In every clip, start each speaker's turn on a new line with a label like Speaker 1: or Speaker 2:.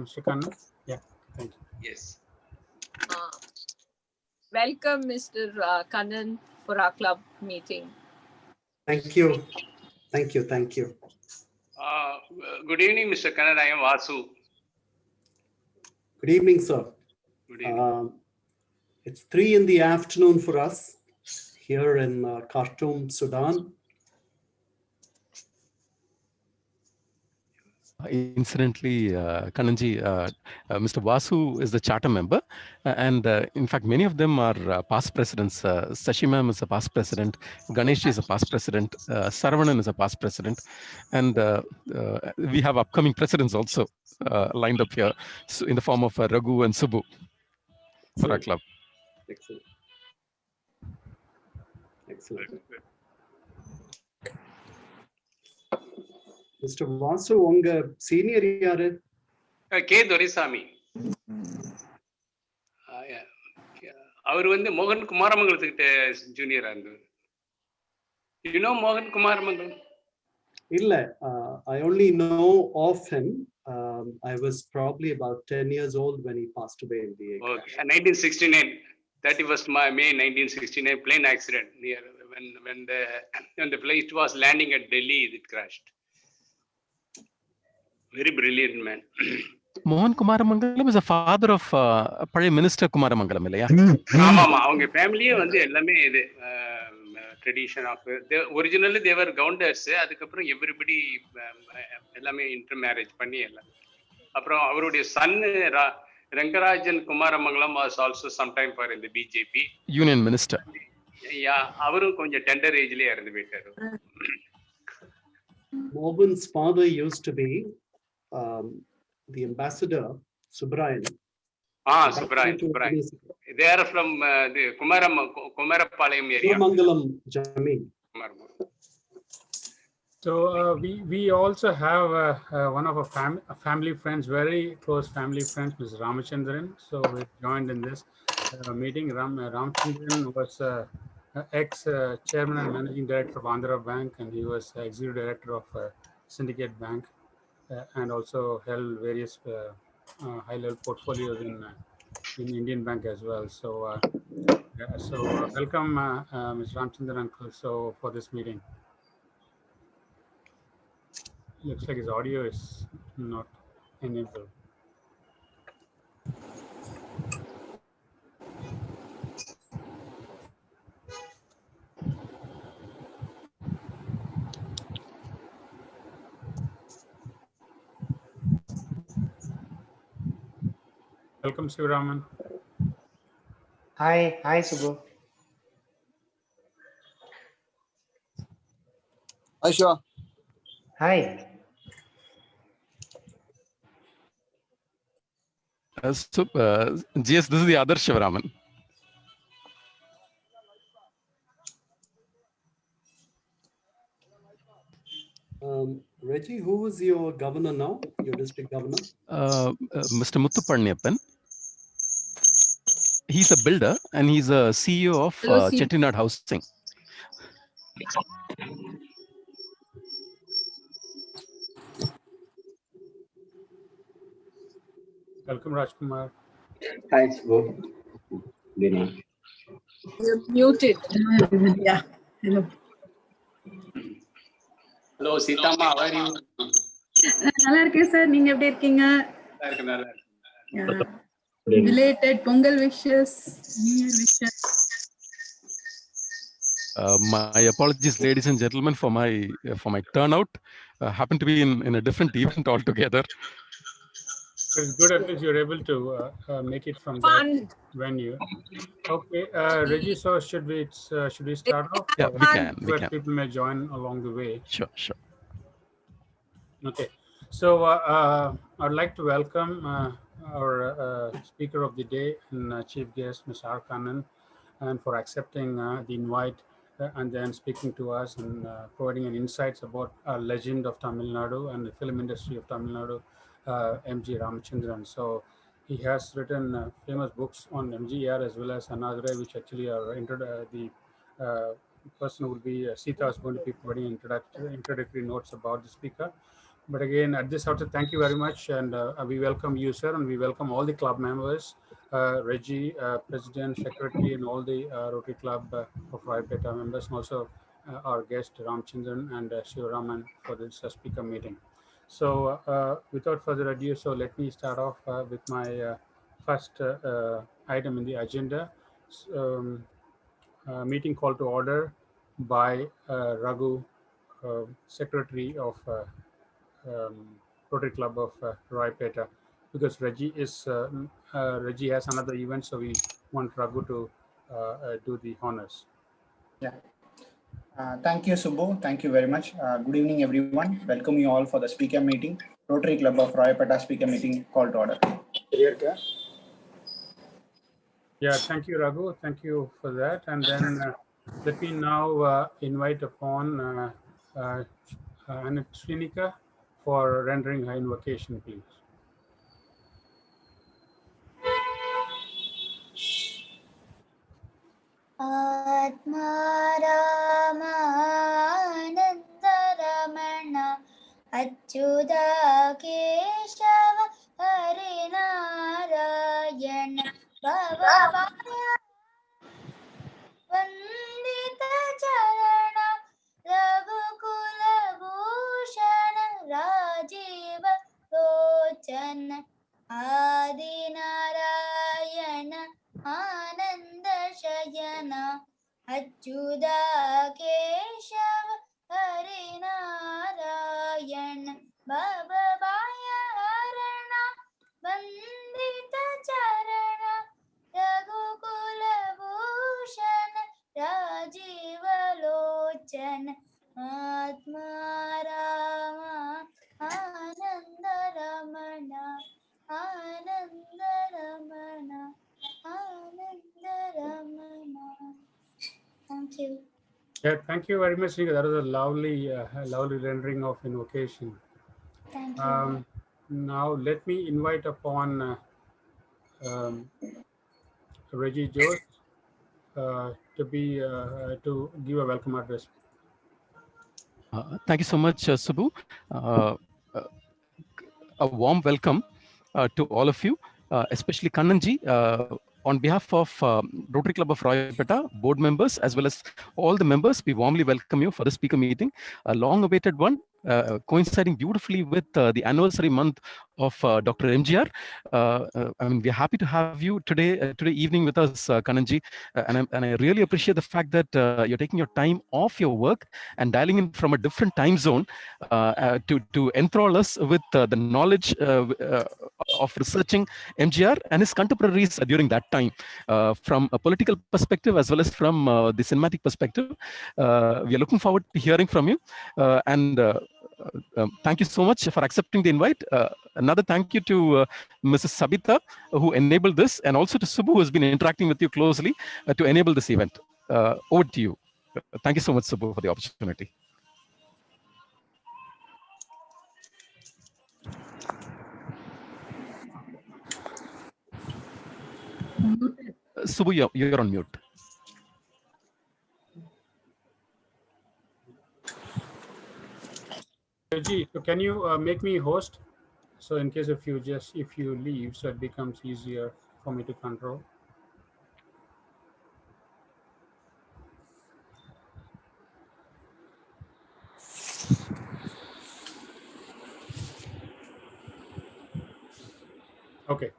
Speaker 1: Mr. Kannan. Yeah, thank you.
Speaker 2: Yes.
Speaker 3: Welcome, Mr. Kannan, for our club meeting.
Speaker 4: Thank you. Thank you. Thank you.
Speaker 2: Good evening, Mr. Kannan. I am Vasu.
Speaker 4: Good evening, sir.
Speaker 2: Good evening.
Speaker 4: It's 3 in the afternoon for us here in Khartoum, Sudan.
Speaker 5: Incidentally, Kannanji, Mr. Vasu is the charter member, and in fact, many of them are past presidents. Sashi ma'am is a past president, Ganesh is a past president, Saravanan is a past president, and we have upcoming presidents also lined up here in the form of Raghu and Subbu for our club.
Speaker 4: Excellent. Excellent. Mr. Vasu, உங்க senior யாரு?
Speaker 2: K. Dorisami. அவர் வந்து மோகன் குமாரமங்கலத்துக்கிட்ட ஜூனியரா இருந்தது. You know Mohan Kumaramangam?
Speaker 4: இல்ல, I only know of him. I was probably about 10 years old when he passed away in the air.
Speaker 2: Okay. 1969, 31st May 1969, plane accident near when the flight was landing at Delhi, it crashed. Very brilliant man.
Speaker 5: Mohan Kumaramangalam is the father of Prime Minister Kumaramangalam, இல்லையா?
Speaker 2: ஆமாமா, அவங்க ஃபேமிலியே வந்து எல்லாமே இது tradition of originally Thevar Gounders. அதுக்கப்புறம் everybody எல்லாமே intermarriage பண்ணி எல்லாம். அப்புறம் அவருடைய son Rangarajan Kumaramangalam was also sometime for இந்த பிஜேபி
Speaker 5: யூனியன் மினிஸ்டர்.
Speaker 2: அவரும் கொஞ்சம் டெண்டர் ஏஜ்லயே இறந்து போயிட்டாரு.
Speaker 4: Mohan's father used to be the ambassador, Subrayan.
Speaker 2: Subrayan. They are from the Kumarapalayam area.
Speaker 4: Kumarangalam Jameen.
Speaker 1: So we also have one of our family friends, very close family friends, Mr. Ramachandran. So we joined in this meeting. Ramachandran was ex-chairman and managing director of Andhra Bank, and he was executive director of Syndicate Bank, and also held various high-level portfolios in Indian Bank as well. So, welcome, Mr. Ramachandran uncle, for this meeting. Looks like his audio is not enabled. Welcome, Sivaraman.
Speaker 6: Hi, Subbu.
Speaker 7: Hi, Shiva.
Speaker 6: Hi.
Speaker 5: GS, this is the other Shivaraman.
Speaker 4: Reggie, who is your governor now? Your district governor?
Speaker 5: Mr. Muthu Panniyappan. He's a builder and he's a CEO of Chettinad Housing.
Speaker 1: Welcome, Rajkumar.
Speaker 7: Hi, Subbu. Good evening.
Speaker 3: You're muted.
Speaker 8: Yeah. Hello.
Speaker 2: Hello, Sitama. How are you?
Speaker 8: நல்லா இருக்கேன் sir, நீங்க எப்படி இருக்கீங்க?
Speaker 2: நல்லா இருக்கு.
Speaker 8: Belated Pongal wishes, New Year wishes.
Speaker 5: My apologies, ladies and gentlemen, for my turnout. Happened to be in a different event altogether.
Speaker 1: It's good at least you're able to make it from that venue. Okay, Reggie, so should we start off?
Speaker 5: Yeah, we can.
Speaker 1: People may join along the way.
Speaker 5: Sure.
Speaker 1: Okay, so I'd like to welcome our speaker of the day and chief guest, Mr. R. Kannan, and for accepting the invite and then speaking to us and providing an insights about our legend of Tamil Nadu and the film industry of Tamil Nadu, M.G. Ramachandran. So he has written famous books on MGR as well as another, which actually are the person who will be Sita is going to be providing introductory notes about the speaker. But again, at this outset, thank you very much. And we welcome you, sir, and we welcome all the club members, Reggie, President, Secretary, and all the Rotary Club of Raipeta members, and also our guest, Ramchandran and Shivaraman for this speaker meeting. So without further ado, so let me start off with my first item in the agenda. Meeting call to order by Raghu, Secretary of Rotary Club of Raipeta, because Reggie has another event, so we want Raghu to do the honors.
Speaker 9: Yeah. Thank you, Subbu. Thank you very much. Good evening, everyone. Welcome you all for the speaker meeting, Rotary Club of Raipeta speaker meeting call to order.
Speaker 1: Yeah, thank you, Raghu. Thank you for that. And then let me now invite upon Anna Srinika for rendering her invocation, please.
Speaker 10: Atmaramana Achyuta Keshava Harinarayana Bhavavaya Vandita Charana Raghukula Bhushana Rajiva Lochana Adinarayana Ananda Shayana Achyuta Keshava Harinarayana Bhavavaya Harana Vandita Charana Raghukula Bhushana Rajiva Lochana Atmarama Ananda Ramana Ananda Ramana Ananda Ramana. Thank you.
Speaker 1: Yeah, thank you very much, Srinika. That was a lovely, lovely rendering of invocation.
Speaker 10: Thank you.
Speaker 1: Now let me invite upon Reggie Jones to give a welcome address.
Speaker 5: Thank you so much, Subbu. A warm welcome to all of you, especially Kannanji. On behalf of Rotary Club of Raipeta, board members, as well as all the members, we warmly welcome you for the speaker meeting, a long-awaited one, coinciding beautifully with the anniversary month of Dr. MGR. I mean, we're happy to have you today evening with us, Kannanji, and I really appreciate the fact that you're taking your time off your work and dialing in from a different time zone to enthrall us with the knowledge of researching MGR and his contemporaries during that time, from a political perspective as well as from the cinematic perspective. We are looking forward to hearing from you, and thank you so much for accepting the invite. Another thank you to Mrs. Sabita, who enabled this, and also to Subbu, who has been interacting with you closely to enable this event. Over to you. Thank you so much, Subbu, for the opportunity. Subbu, you're on mute.
Speaker 1: Reggie, so can you make me host? So in case if you leave, so it becomes easier for me to control. Okay.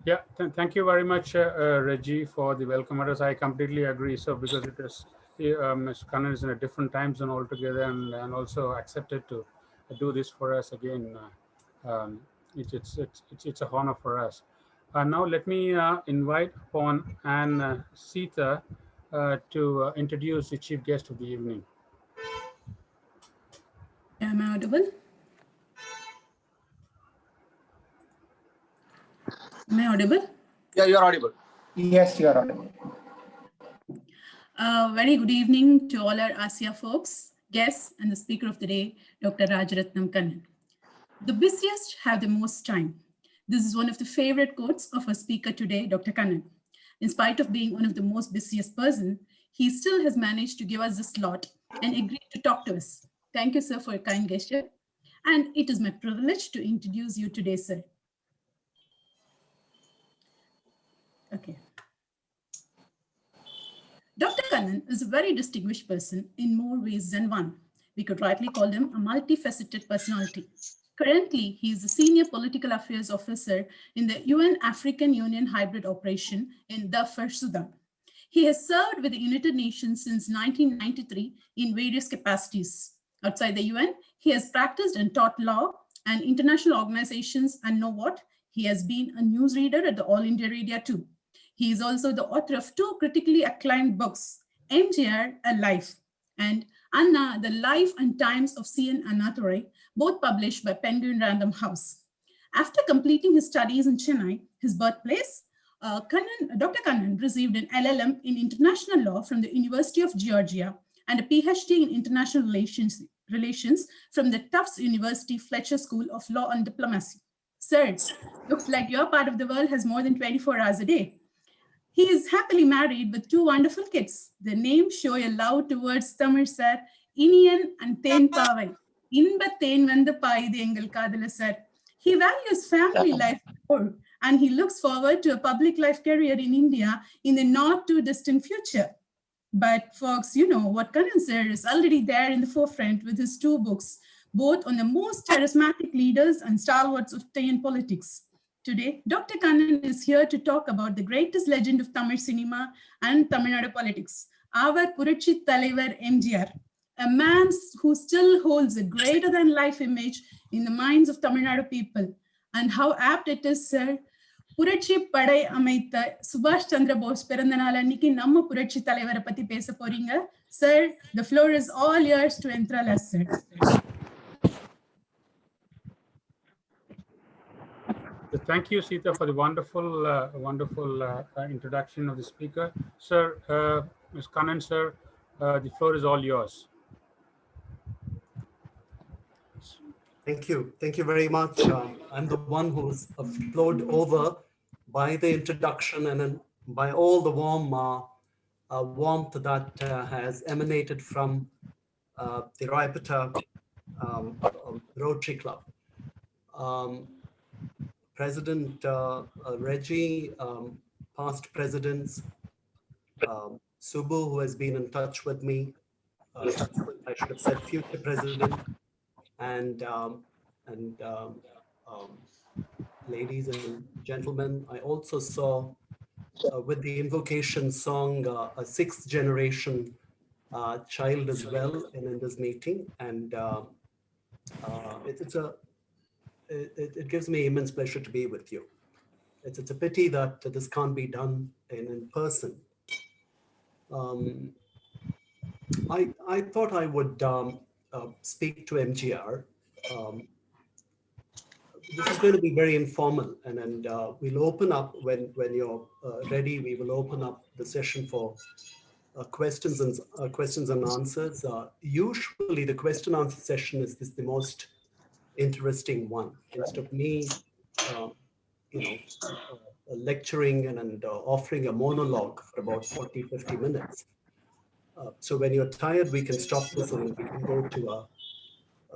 Speaker 1: Yeah, thank you very much, Reggie, for the welcome address. I completely agree. So because it is, Ms. Kannan is in a different time zone altogether, and also accepted to do this for us again. It's a honor for us. Now let me invite upon Anne Sita to introduce the chief guest of the evening.
Speaker 8: Am I audible? Am I audible?
Speaker 7: Yeah, you're audible.
Speaker 9: Yes, you are audible.
Speaker 8: Very good evening to all our ASIA folks, guests, and the speaker of the day, Dr. Rajaratnam Kannan. The busiest have the most time. This is one of the favorite quotes of our speaker today, Dr. Kannan. In spite of being one of the most busiest person, he still has managed to give us the slot and agreed to talk to us. Thank you, sir, for your kind gesture. And it is my privilege to introduce you today, sir. Okay. Dr. Kannan is a very distinguished person in more ways than one. We could rightly call him a multifaceted personality. Currently, he is the Senior Political Affairs Officer in the UN African Union Hybrid Operation in Darfur, Sudan. He has served with the United Nations since 1993 in various capacities. Outside the UN, he has practiced and taught law and international organizations, and know what? He has been a newsreader at the All India Radio too. He is also the author of two critically acclaimed books, MJR, A Life, and Anna, The Life and Times of C.N. Annadurai, both published by Penguin Random House. After completing his studies in Chennai, his birthplace, Dr. Kannan received an LLM in international law from the University of Georgia and a PhD in international relations from the Tufts University Fletcher School of Law and Diplomacy. Sir, looks like your part of the world has more than 24 hours a day. He is happily married with two wonderful kids. Their names show a love towards Tamil, sir. Inian and Ten Pavai. Inba Ten Vanda Paide Engal Kadala, sir. He values family life more, and he looks forward to a public life career in India in the not too distant future. But folks, you know what Kannan sir is already there in the forefront with his two books, both on the most charismatic leaders and stalwarts of Indian politics. Today, Dr. Kannan is here to talk about the greatest legend of Tamil cinema and Tamil Nadu politics, our Purachi Talaivar MGR, a man who still holds a greater than life image in the minds of Tamil Nadu people. And how apt it is, sir. புரட்சி படை அமைத்த சுபாஷ் சந்திர போஸ் பிறந்த நாள் அன்னைக்கு நம்ம புரட்சி தலைவரை பத்தி பேச போறீங்க. Sir, the floor is all yours to enthrall us, sir.
Speaker 1: Thank you, Sita, for the wonderful introduction of the speaker. Sir, Ms. Kannan, sir, the floor is all yours.
Speaker 4: Thank you. Thank you very much. I'm the one who's flowed over by the introduction and by all the warmth that has emanated from the Rayapata Rotary Club. President Reggie, past presidents, Subbu, who has been in touch with me, I should have said future president, and ladies and gentlemen, I also saw with the invocation song a sixth generation child as well in this meeting, and it gives me immense pleasure to be with you. It's a pity that this can't be done in person. I thought I would speak to MGR. This is going to be very informal, and we'll open up when you're ready. We will open up the session for questions and answers. Usually, the question answer session is the most interesting one. Instead of me, lecturing and offering a monologue for about 40-50 minutes. So when you're tired, we can stop this and we can go to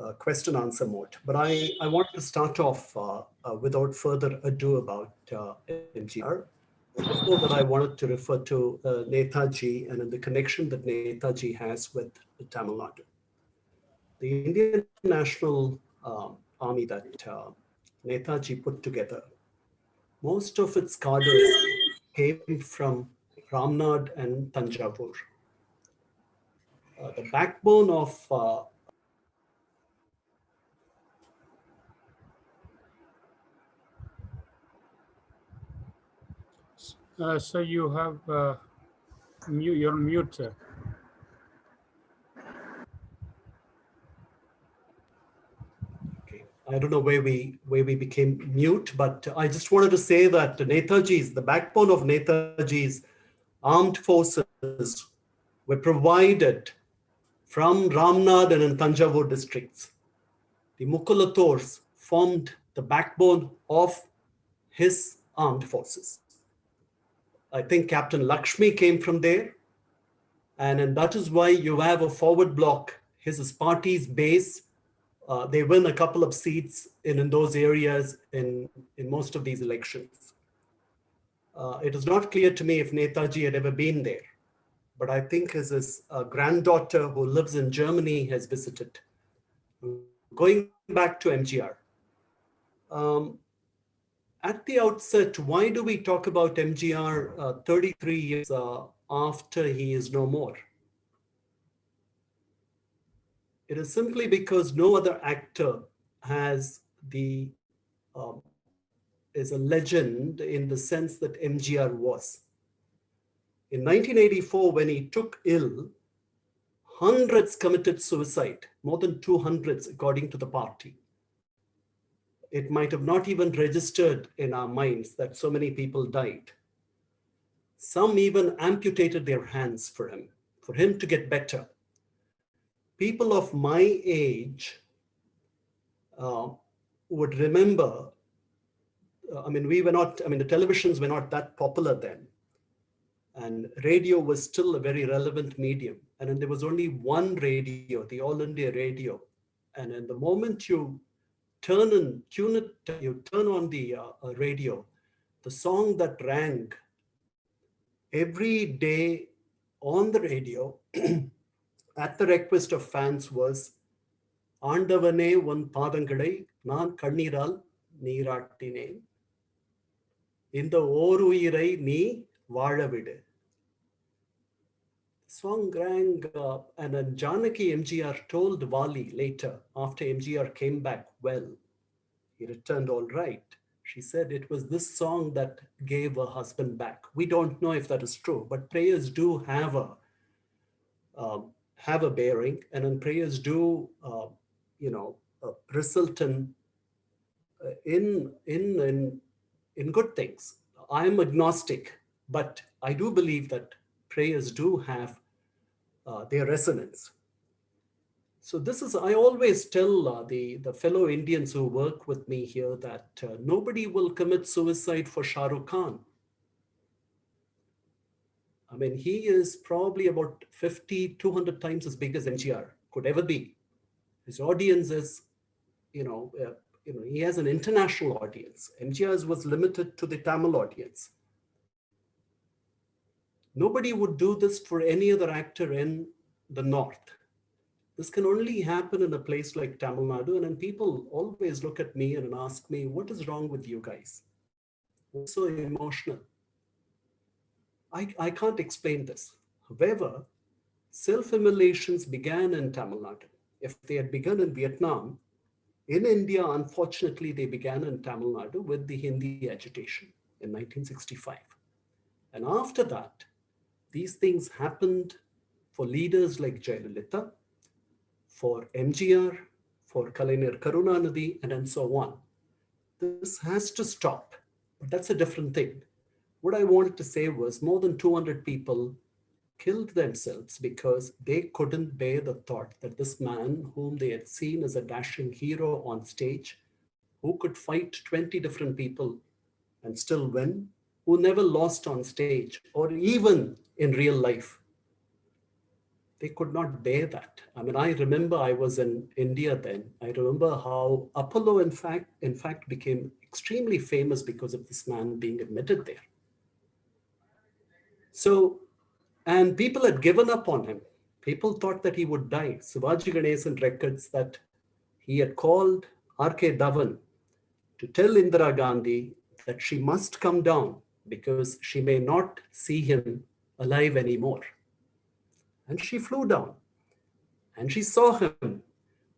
Speaker 4: a question answer mode. But I wanted to start off without further ado about MGR. Before that, I wanted to refer to Netaji and the connection that Netaji has with Tamil Nadu. The Indian National Army that Netaji put together, most of its cadres came from Ramnad and Tanjavur. The backbone of
Speaker 1: So you have you're on mute, sir.
Speaker 4: Okay, I don't know where we became mute, but I just wanted to say that the backbone of Netaji's armed forces were provided from Ramnad and Tanjavur districts. The Mukulators formed the backbone of his armed forces. I think Captain Lakshmi came from there. And that is why you have a forward block. His party's base They win a couple of seats in those areas in most of these elections. It is not clear to me if Netaji had ever been there, but I think his granddaughter who lives in Germany has visited. Going back to MGR, at the outset, why do we talk about MGR 33 years after he is no more? It is simply because no other actor has is a legend in the sense that MGR was. In 1984, when he took ill, hundreds committed suicide, more than 200 according to the party. It might have not even registered in our minds that so many people died. Some even amputated their hands for him to get better. People of my age would remember, the televisions were not that popular then. And radio was still a very relevant medium. And then there was only one radio, the All India radio. And in the moment you turn on the radio, the song that rang every day on the radio at the request of fans was Aandavane un padangalai naan kanniral neeratineen inda oruyirai nee vaalavidu. Song rang, and then Janaki MGR told Wali later, after MGR came back well, he returned all right. She said it was this song that gave her husband back. We don't know if that is true, but prayers do have a bearing, and then prayers do, result in good things. I'm agnostic, but I do believe that prayers do have their resonance. So this is, I always tell the fellow Indians who work with me here that nobody will commit suicide for Shah Rukh Khan. I mean, he is probably about 50, 200 times as big as MGR could ever be. His audience is, he has an international audience. MGR's was limited to the Tamil audience. Nobody would do this for any other actor in the North. This can only happen in a place like Tamil Nadu, and then people always look at me and ask me, what is wrong with you guys? What's so emotional? I can't explain this. However, self-immolations began in Tamil Nadu. If they had begun in Vietnam, in India, unfortunately, they began in Tamil Nadu with the Hindi agitation in 1965. And after that, these things happened for leaders like Jayalalitha, for MGR, for Kalaignar Karunanidhi, and so on. This has to stop, but that's a different thing. What I wanted to say was more than 200 people killed themselves because they couldn't bear the thought that this man whom they had seen as a dashing hero on stage, who could fight 20 different people and still win, who never lost on stage or even in real life. They could not bear that. I mean, I remember I was in India then. I remember how Apollo, in fact, became extremely famous because of this man being admitted there. So, and people had given up on him. People thought that he would die. Sivaji Ganesan records that he had called R.K. Dhawan to tell Indira Gandhi that she must come down because she may not see him alive anymore. And she flew down and she saw him.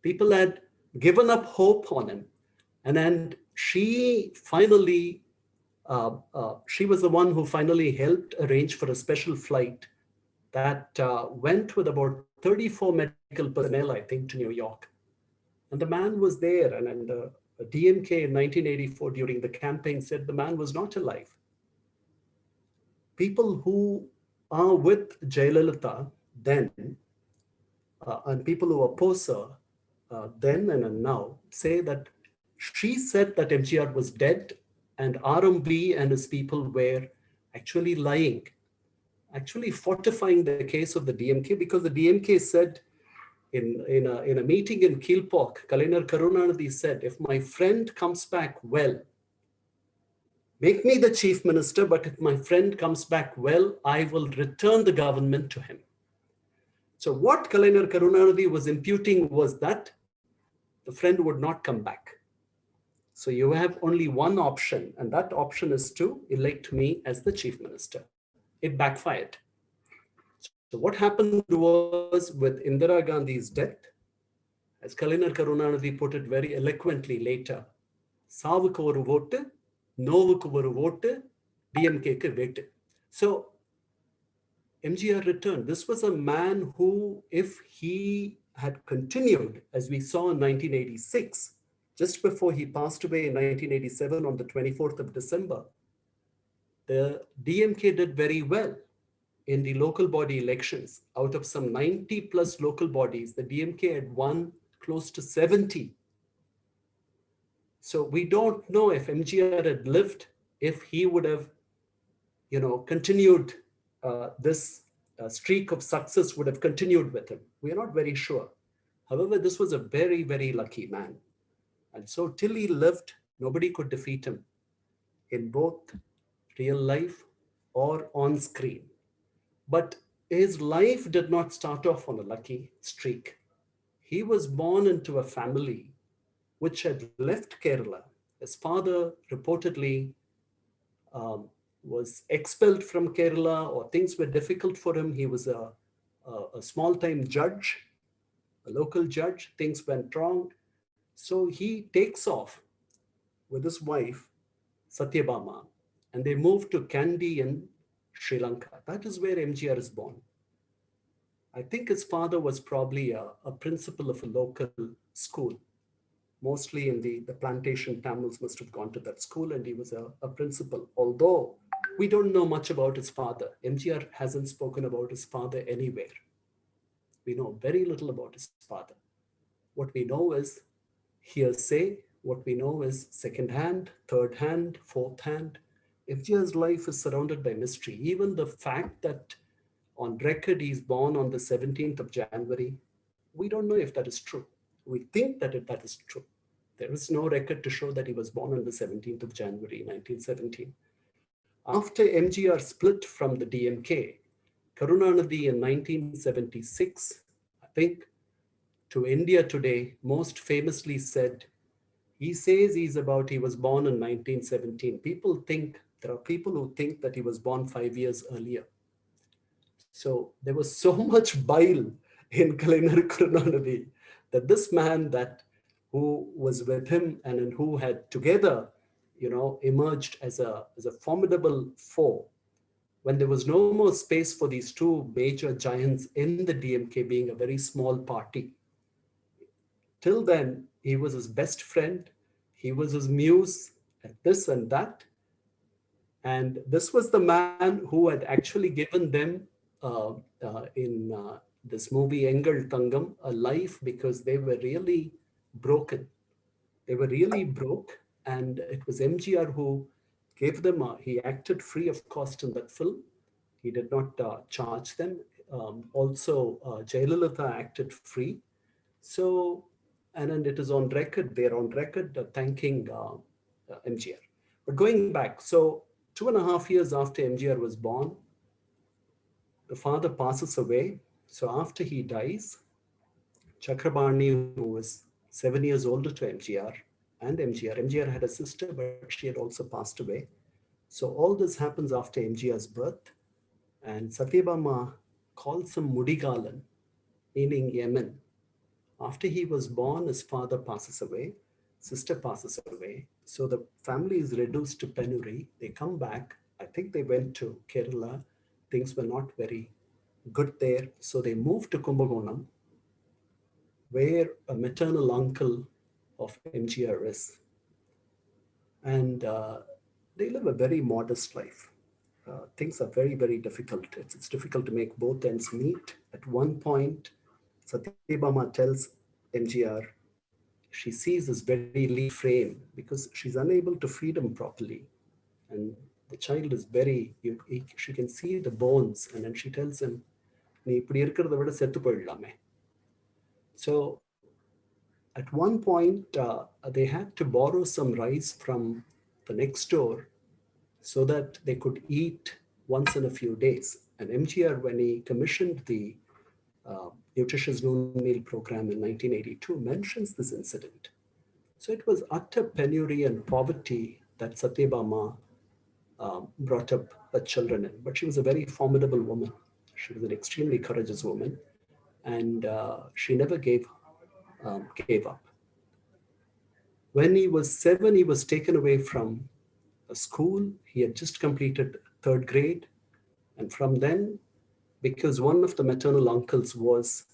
Speaker 4: People had given up hope on him. And she finally, she was the one who finally helped arrange for a special flight that went with about 34 medical personnel, I think, to New York. And the man was there. And the DMK in 1984 during the campaign said the man was not alive. People who are with Jayalalitha then, and people who oppose her then and now, say that she said that MGR was dead and RMB and his people were actually lying, actually fortifying the case of the DMK, because the DMK said in a meeting in Kilpok, Kalaignar Karunanidhi said, if my friend comes back well, make me the chief minister, but if my friend comes back well, I will return the government to him. So what Kalaignar Karunanidhi was imputing was that the friend would not come back. So you have only one option, and that option is to elect me as the chief minister. It backfired. So what happened was with Indira Gandhi's death, as Kalaignar Karunanidhi put it very eloquently later, சாவுக்கு ஒரு vote, நோவுக்கு ஒரு vote, DMK-க்கு வேட்டு. So MGR returned. This was a man who, if he had continued, as we saw in 1986, just before he passed away in 1987 on the 24th of December, the DMK did very well in the local body elections. Out of some 90 plus local bodies, the DMK had won close to 70. So we don't know if MGR had lived, if he would have, continued this streak of success would have continued with him. We are not very sure. However, this was a very, very lucky man. And so till he lived, nobody could defeat him in both real life or on screen. But his life did not start off on a lucky streak. He was born into a family which had left Kerala. His father reportedly was expelled from Kerala, or things were difficult for him. He was a small-time judge, a local judge. Things went wrong. So he takes off with his wife, Satyabama, and they move to Kandy in Sri Lanka. That is where MGR is born. I think his father was probably a principal of a local school. Mostly in the plantation Tamils must have gone to that school, and he was a principal. Although we don't know much about his father. MGR hasn't spoken about his father anywhere. We know very little about his father. What we know is hearsay. What we know is second hand, third hand, fourth hand. MGR's life is surrounded by mystery. Even the fact that on record he's born on the 17th of January, we don't know if that is true. We think that is true. There is no record to show that he was born on the 17th of January, 1917. After MGR split from the DMK, Karunanidhi in 1976, I think, to India Today, most famously said, he says he was born in 1917. There are people who think that he was born 5 years earlier. So there was so much bile in Kalaignar Karunanidhi that this man who was with him and who had together, emerged as a formidable foe, when there was no more space for these two major giants in the DMK being a very small party. Till then, he was his best friend. He was his muse at this and that. And this was the man who had actually given them in this movie Engal Tangam a life, because they were really broken. They were really broke, and it was MGR who gave them, he acted free of cost in that film. He did not charge them. Also, Jayalalitha acted free. So, and it is on record, they're on record thanking MGR. But going back, so 2.5 years after MGR was born, the father passes away. So after he dies, Chakrabarni, who was 7 years older to MGR, and MGR had a sister, but she had also passed away. So all this happens after MGR's birth, and Satyabama calls him Mudigalan, meaning Yemen. After he was born, his father passes away, sister passes away. So the family is reduced to penury. They come back. I think they went to Kerala. Things were not very good there. So they moved to Kumbakonam, where a maternal uncle of MGR is. And they live a very modest life. Things are very, very difficult. It's difficult to make both ends meet. At one point, Satyabama tells MGR, she sees this very lean frame because she's unable to feed him properly. And the child is she can see the bones, and then she tells him, "Nee ipdi irukkiradha vida settu poidalame." So at one point, they had to borrow some rice from the next door so that they could eat once in a few days. And MGR, when he commissioned the nutritious noon meal program in 1982, mentions this incident. So it was utter penury and poverty that Satyabama brought up her children in. But she was a very formidable woman. She was an extremely courageous woman, and she never gave up. When he was 7, he was taken away from a school. He had just completed 3rd grade. And from then, because one of the maternal uncles was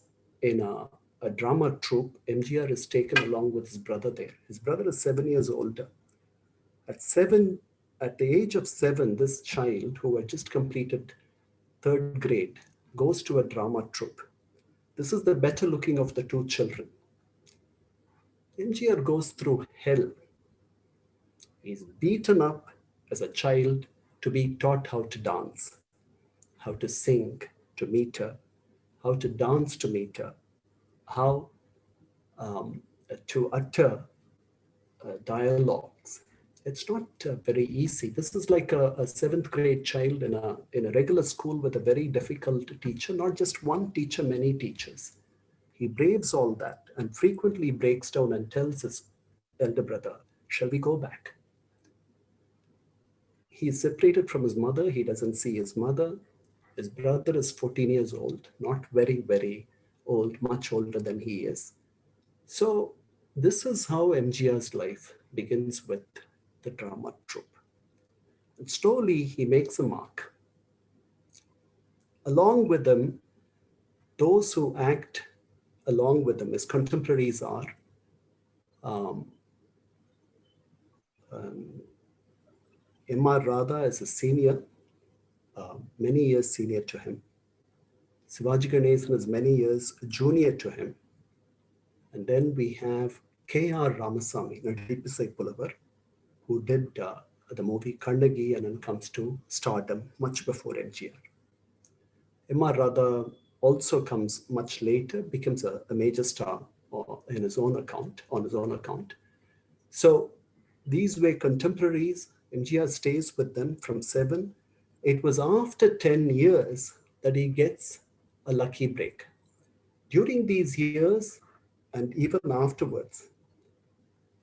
Speaker 4: in a drama troupe, MGR is taken along with his brother there. His brother is 7 years older. At the age of 7, this child who had just completed 3rd grade goes to a drama troupe. This is the better looking of the 2 children. MGR goes through hell. He's beaten up as a child to be taught how to dance, how to sing to meter, how to dance to meter, how to utter dialogues. It's not very easy. This is like a 7th grade child in a regular school with a very difficult teacher, not just one teacher, many teachers. He braves all that and frequently breaks down and tells his elder brother, shall we go back? He is separated from his mother. He doesn't see his mother. His brother is 14 years old, not very, very old, much older than he is. So this is how MGR's life begins with the drama troupe. And slowly he makes a mark. Along with him, those who act along with him, his contemporaries are M.R. Radha as a senior, many years senior to him. Sivaji Ganesan is many years junior to him. And then we have K.R. Ramasamy, Nadipisai Pulavar, who did the movie Kannagi and then comes to stardom much before MGR. M.R. Radha also comes much later, becomes a major star on his own account. So these were contemporaries. MGR stays with them from 7. It was after 10 years that he gets a lucky break. During these years, and even afterwards,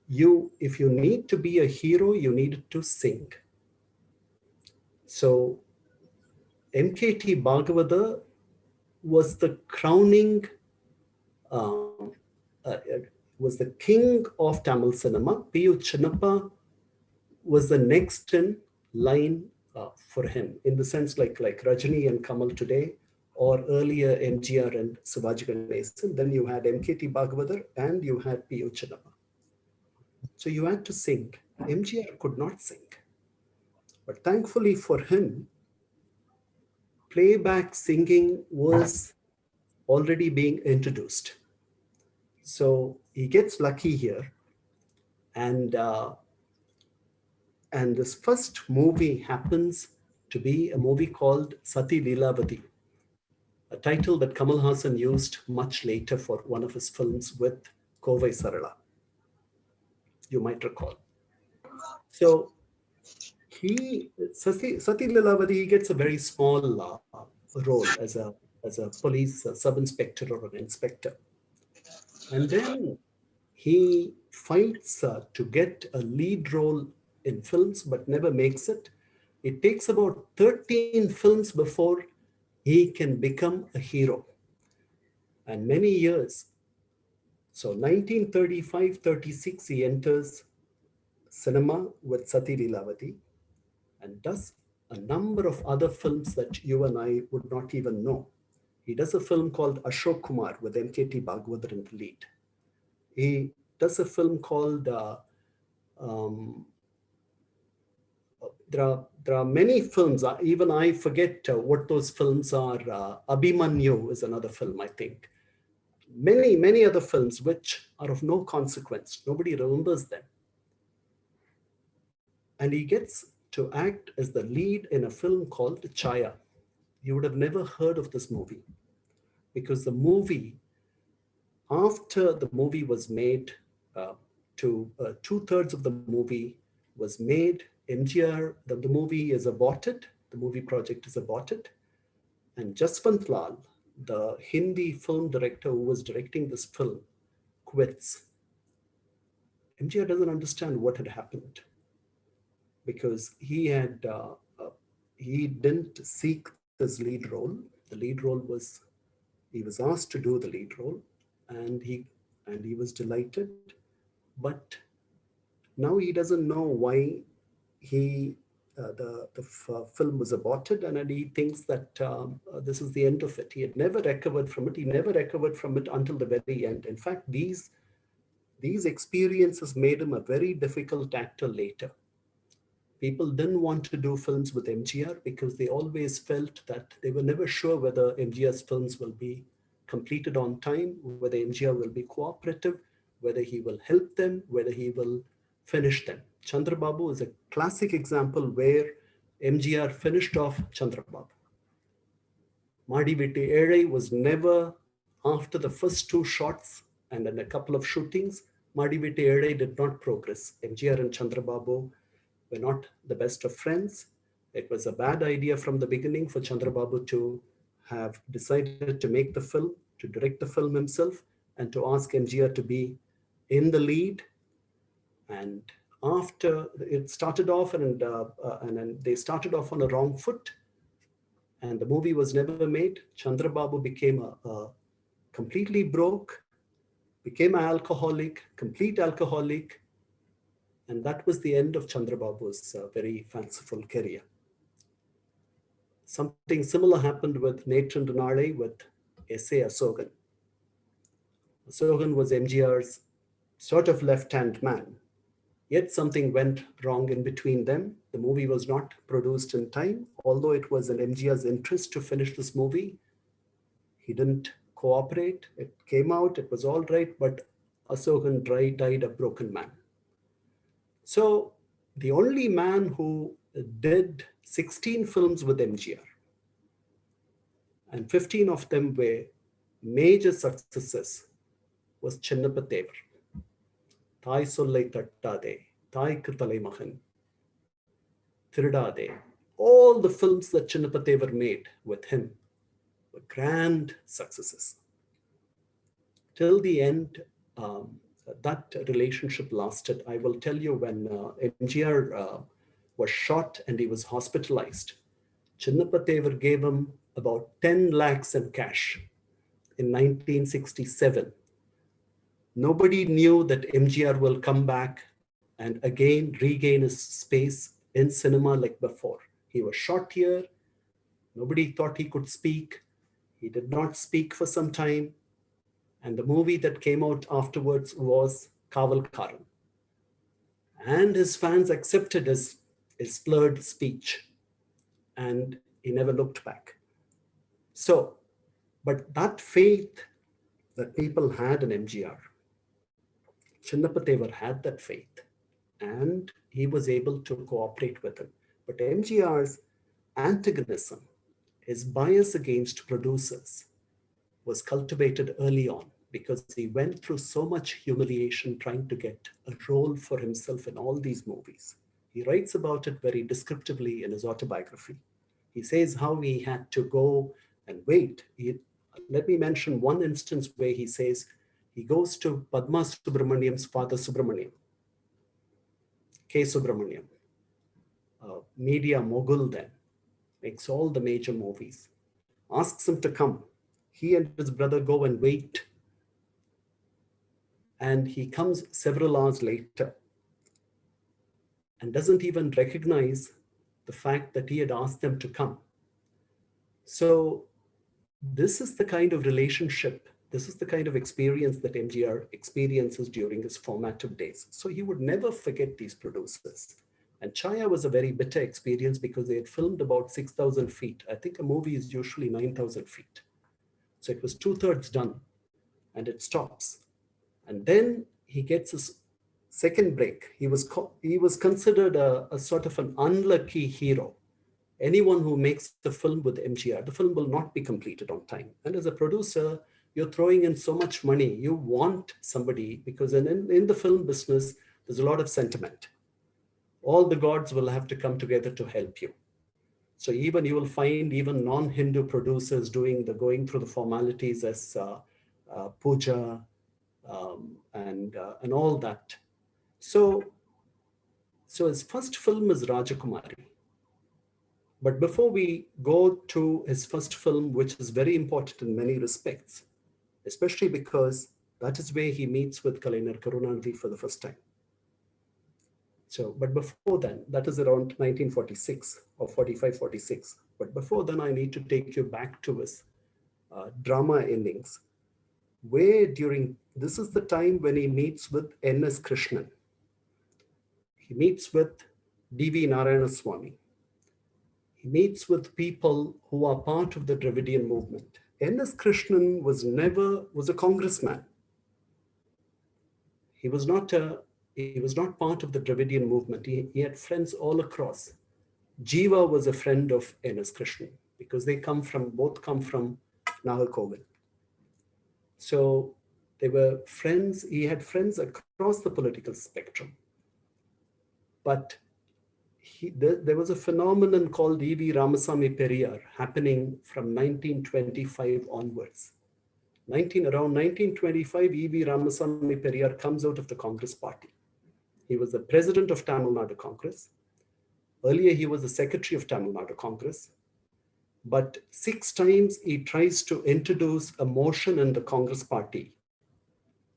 Speaker 4: if you need to be a hero, you need to sing. So MKT Bhagavata was the crowning, was the king of Tamil cinema. P.U. Chinnappa was the next in line for him, in the sense like Rajini and Kamal today, or earlier MGR and Sivaji Ganesan. Then you had MKT Bhagavathar and you had P.U. Chinnappa. So you had to sing. MGR could not sing. But thankfully for him, playback singing was already being introduced. So he gets lucky here. And this first movie happens to be a movie called Sati Leelavati, a title that Kamal Hassan used much later for one of his films with Kovai Sarala, you might recall. So Sati Leelavati, he gets a very small role as a police sub-inspector or an inspector. And then he fights to get a lead role in films, but never makes it. It takes about 13 films before he can become a hero. And many years. So 1935-36, he enters cinema with Sati Leelavati and does a number of other films that you and I would not even know. He does a film called Ashok Kumar with MKT Bhagavathar in the lead. He does a film called, there are many films, even I forget what those films are. Abhimanyu is another film, I think. Many other films which are of no consequence. Nobody remembers them. And he gets to act as the lead in a film called Chaya. You would have never heard of this movie because the movie after the movie was made, to 2/3 of the movie was made, MGR, the movie is aborted, the movie project is aborted, and Jaswant Lal, the Hindi film director who was directing this film, quits. MGR doesn't understand what had happened because he didn't seek this lead role. The lead role was, he was asked to do the lead role, and he was delighted, but now he doesn't know why he the film was aborted, and he thinks that this is the end of it. He had never recovered from it. He never recovered from it until the very end. In fact, these experiences made him a very difficult actor later. People didn't want to do films with MGR because they always felt that they were never sure whether MGR's films will be completed on time, whether MGR will be cooperative, whether he will help them, whether he will finish them. Chandrababu is a classic example where MGR finished off Chandrababu. Madi Vitti Ezhai was never, after the first 2 shots and then a couple of shootings, Madi Vitti Ezhai did not progress. MGR and Chandrababu were not the best of friends. It was a bad idea from the beginning for Chandrababu to have decided to make the film, to direct the film himself, and to ask MGR to be in the lead. And after it started off, and then they started off on a wrong foot, and the movie was never made. Chandrababu became a completely broke, became an alcoholic, complete alcoholic, and that was the end of Chandrababu's very fanciful career. Something similar happened with Netran Ranade with S.A. Asogan. Asogan was MGR's sort of left-hand man. Yet something went wrong in between them. The movie was not produced in time. Although it was in MGR's interest to finish this movie, he didn't cooperate. It came out, it was all right, but Asogan died a broken man. So the only man who did 16 films with MGR, and 15 of them were major successes, was Chinnappa Thevar. Thai Sollai Tattade, Thai Kithalai Mahan, Thirudade. All the films that Chinnappa Thevar made with him were grand successes. Till the end, that relationship lasted. I will tell you, when MGR was shot and he was hospitalized, Chinnappa Thevar gave him about 10 lakhs in cash in 1967. Nobody knew that MGR will come back and again regain his space in cinema like before. He was shot here. Nobody thought he could speak. He did not speak for some time. And the movie that came out afterwards was Kavalkaran. And his fans accepted his slurred speech. And he never looked back. So, but that faith that people had in MGR, Chinnappa Thevar had that faith, and he was able to cooperate with him. But MGR's antagonism, his bias against producers, was cultivated early on because he went through so much humiliation trying to get a role for himself in all these movies. He writes about it very descriptively in his autobiography. He says how he had to go and wait. Let me mention one instance where he says he goes to Padma Subramaniam's father, Subramaniam, K. Subramaniam, media mogul then, makes all the major movies, asks him to come. He and his brother go and wait. And he comes several hours later and doesn't even recognize the fact that he had asked them to come. So this is the kind of relationship, this is the kind of experience that MGR experiences during his formative days. So he would never forget these producers. And Chaya was a very bitter experience because they had filmed about 6,000 feet. I think a movie is usually 9,000 feet. So it was 2/3 done and it stops. And then he gets his second break. He was considered a sort of an unlucky hero. Anyone who makes the film with MGR, the film will not be completed on time. And as a producer, you're throwing in so much money. You want somebody, because in the film business, there's a lot of sentiment. All the gods will have to come together to help you. So even you will find even non-Hindu producers going through the formalities as puja and all that. So his first film is Rajakumari. But before we go to his first film, which is very important in many respects, especially because that is where he meets with Kalainar Karunanidhi for the first time. So, but before then, that is around 1946 or 45, 46. But before then, I need to take you back to his drama innings, where this is the time when he meets with N.S. Krishnan. He meets with D.V. Narayanaswamy. He meets with people who are part of the Dravidian movement. N.S. Krishnan was a congressman. He was not part of the Dravidian movement. He had friends all across. Jiva was a friend of N.S. Krishnan because both come from Nagarkoil. So they were friends. He had friends across the political spectrum. But there was a phenomenon called E.V. Ramasamy Periyar happening from 1925 onwards. Around 1925, E.V. Ramasamy Periyar comes out of the Congress party. He was the president of Tamil Nadu Congress. Earlier, he was the secretary of Tamil Nadu Congress. But 6 times he tries to introduce a motion in the Congress party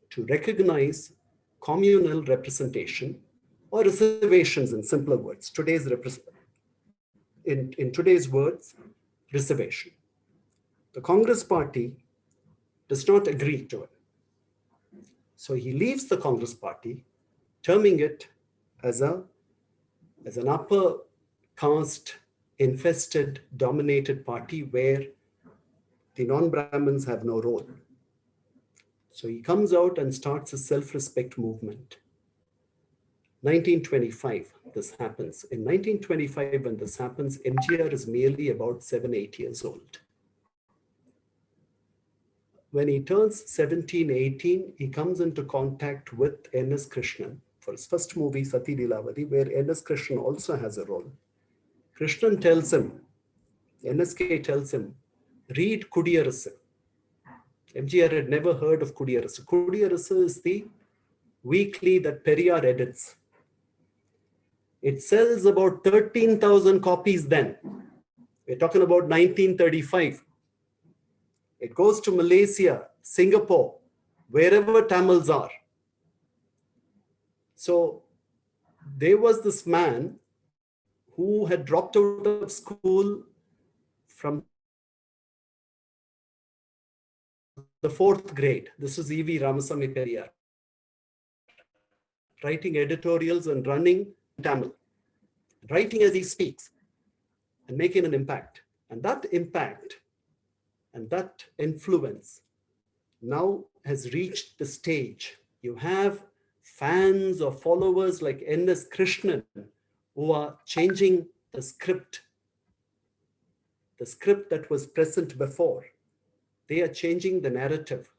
Speaker 4: to recognize communal representation or reservations in simpler words. In today's words, reservation. The Congress party does not agree to it. So he leaves the Congress party, terming it as an upper caste infested, dominated party where the non-Brahmins have no role. So he comes out and starts a self-respect movement. 1925, this happens. In 1925, when this happens, MGR is merely about 7, 8 years old. When he turns 17, 18, he comes into contact with N.S. Krishnan for his first movie, Sati Lilavati, where N.S. Krishnan also has a role. Krishnan tells him, NSK tells him, read Kudiyarasu. MGR had never heard of Kudiyarasu. Kudiyarasu is the weekly that Periyar edits. It sells about 13,000 copies then. We're talking about 1935. It goes to Malaysia, Singapore, wherever Tamils are. So there was this man who had dropped out of school from the 4th grade. This was E.V. Ramasamy Periyar, writing editorials and running Tamil, writing as he speaks and making an impact. And that impact and that influence now has reached the stage. You have fans or followers like N.S. Krishnan who are changing the script that was present before. They are changing the narrative.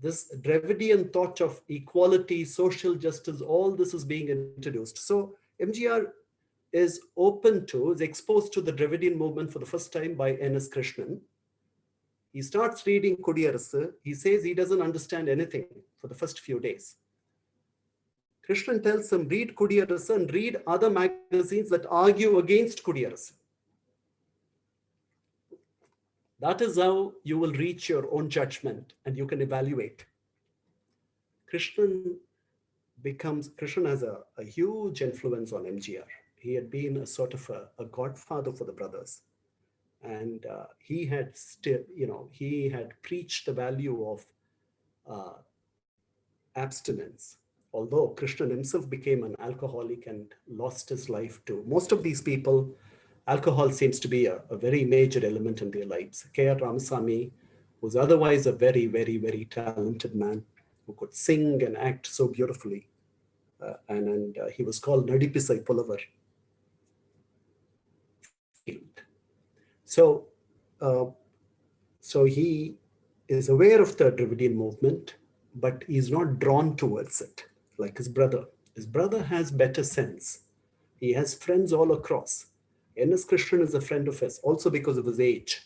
Speaker 4: This Dravidian thought of equality, social justice, all this is being introduced. So MGR is exposed to the Dravidian movement for the first time by N.S. Krishnan. He starts reading Kudiyarasu. He says he doesn't understand anything for the first few days. Krishnan tells him, read Kudiyarasu and read other magazines that argue against Kudiyarasu. That is how you will reach your own judgment and you can evaluate. Krishnan has a huge influence on MGR. He had been a sort of a godfather for the brothers. And he had preached the value of abstinence. Although Krishnan himself became an alcoholic and lost his life too. Most of these people, alcohol seems to be a very major element in their lives. K.R. Ramasamy was otherwise a very, very, very talented man who could sing and act so beautifully. And he was called Nadipisai Pulavar. So he is aware of the Dravidian movement, but he's not drawn towards it like his brother. His brother has better sense. He has friends all across. N.S. Krishnan is a friend of his, also because of his age.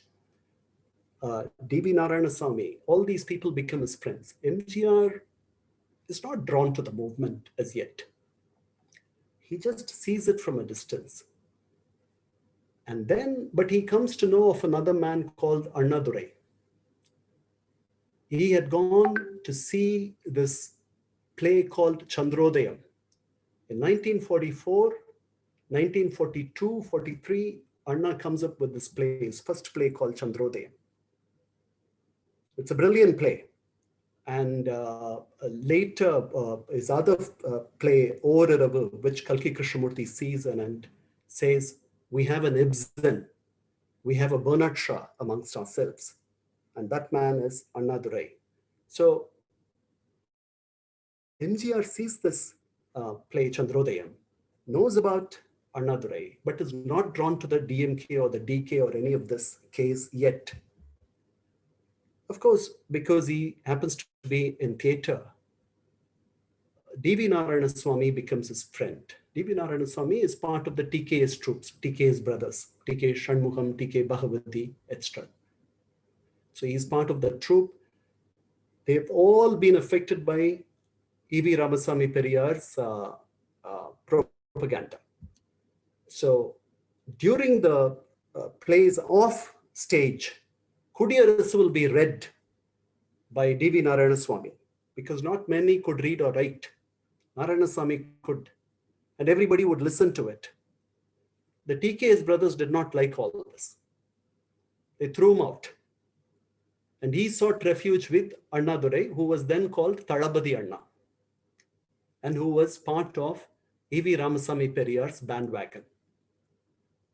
Speaker 4: D.B. Narayanasamy, all these people become his friends. MGR is not drawn to the movement as yet. He just sees it from a distance. And then, but he comes to know of another man called Annadurai. He had gone to see this play called Chandrodayam. In 1944, 1942, 43, Anna comes up with this play, his first play called Chandrodayam. It's a brilliant play. And later, his other play, Oraravu, which Kalki Krishnamurti sees and says, we have an Ibsen, we have a Bernard Shaw amongst ourselves. And that man is Annadurai. So MGR sees this play Chandrodayam, knows about Annadurai, but is not drawn to the DMK or the DK or any of this case yet. Of course, because he happens to be in theatre, D.V. Narayanaswamy becomes his friend. D.V. Narayanaswamy is part of the TK's troops, TK's brothers, TK Shanmukham, TK Bhagavati, etc. So he's part of the troop. They've all been affected by E.V. Ramasamy Periyar's propaganda. So during the plays off stage, Kudiyarasu will be read by D.V. Narayanaswamy because not many could read or write. Narayanaswamy could, and everybody would listen to it. The TK's brothers did not like all this. They threw him out. And he sought refuge with Annadurai, who was then called Thalapathy Anna, and who was part of E.V. Ramasamy Periyar's bandwagon.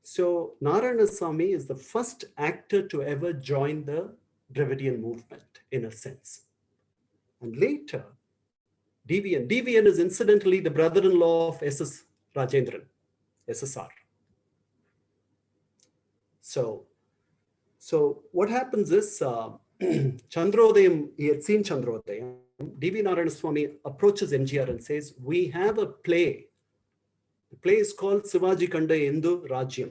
Speaker 4: So Narayanaswamy is the first actor to ever join the Dravidian movement, in a sense. And later, DVN is incidentally the brother-in-law of S.S. Rajendran, SSR. So what happens is, Chandrodayam, he had seen Chandrodayam. D.V. Narayanaswamy approaches MGR and says, we have a play. The play is called Sivaji Kanda Endu Rajyam.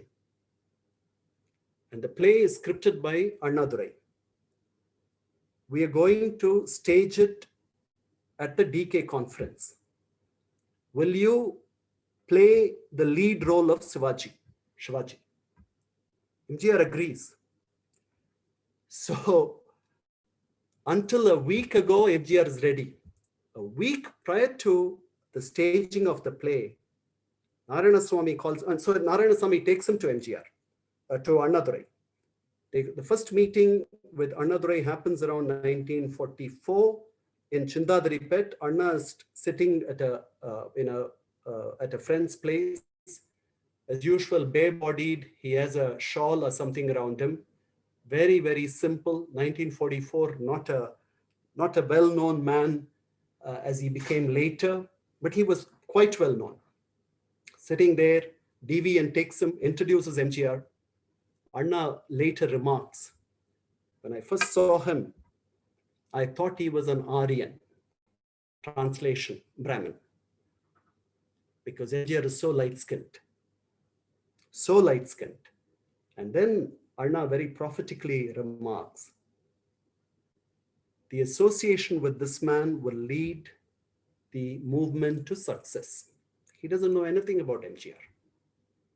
Speaker 4: And the play is scripted by Annadurai. We are going to stage it at the DK conference. Will you play the lead role of Shivaji? MGR agrees. So until a week ago, MGR is ready. A week prior to the staging of the play, Narayanaswamy calls, and so Narayanaswamy takes him to MGR, to Annadurai. The first meeting with Annadurai happens around 1944 in Chindadaripet. Anna is sitting at a friend's place. As usual, bare-bodied. He has a shawl or something around him. Very, very simple. 1944, not a well-known man as he became later, but he was quite well-known. Sitting there, DVN takes him, introduces MGR. Anna later remarks, when I first saw him, I thought he was an Aryan, translation, Brahmin, because MGR is so light-skinned. So light-skinned. And then Anna very prophetically remarks, the association with this man will lead the movement to success. He doesn't know anything about MGR,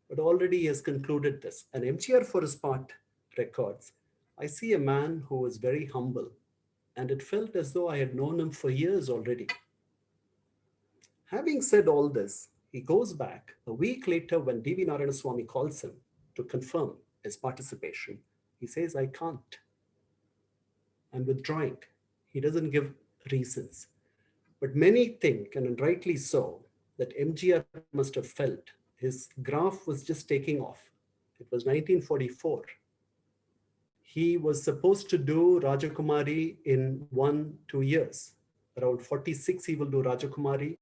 Speaker 4: but already he has concluded this. And MGR, for his part, records, I see a man who is very humble, and it felt as though I had known him for years already. Having said all this, he goes back a week later when D.V. Narayanaswamy calls him to confirm his participation. He says, I can't. I'm withdrawing. He doesn't give reasons. But many think, and rightly so, that MGR must have felt his graph was just taking off. It was 1944. He was supposed to do Rajakumari in 1-2 years. Around 46, he will do Rajakumari.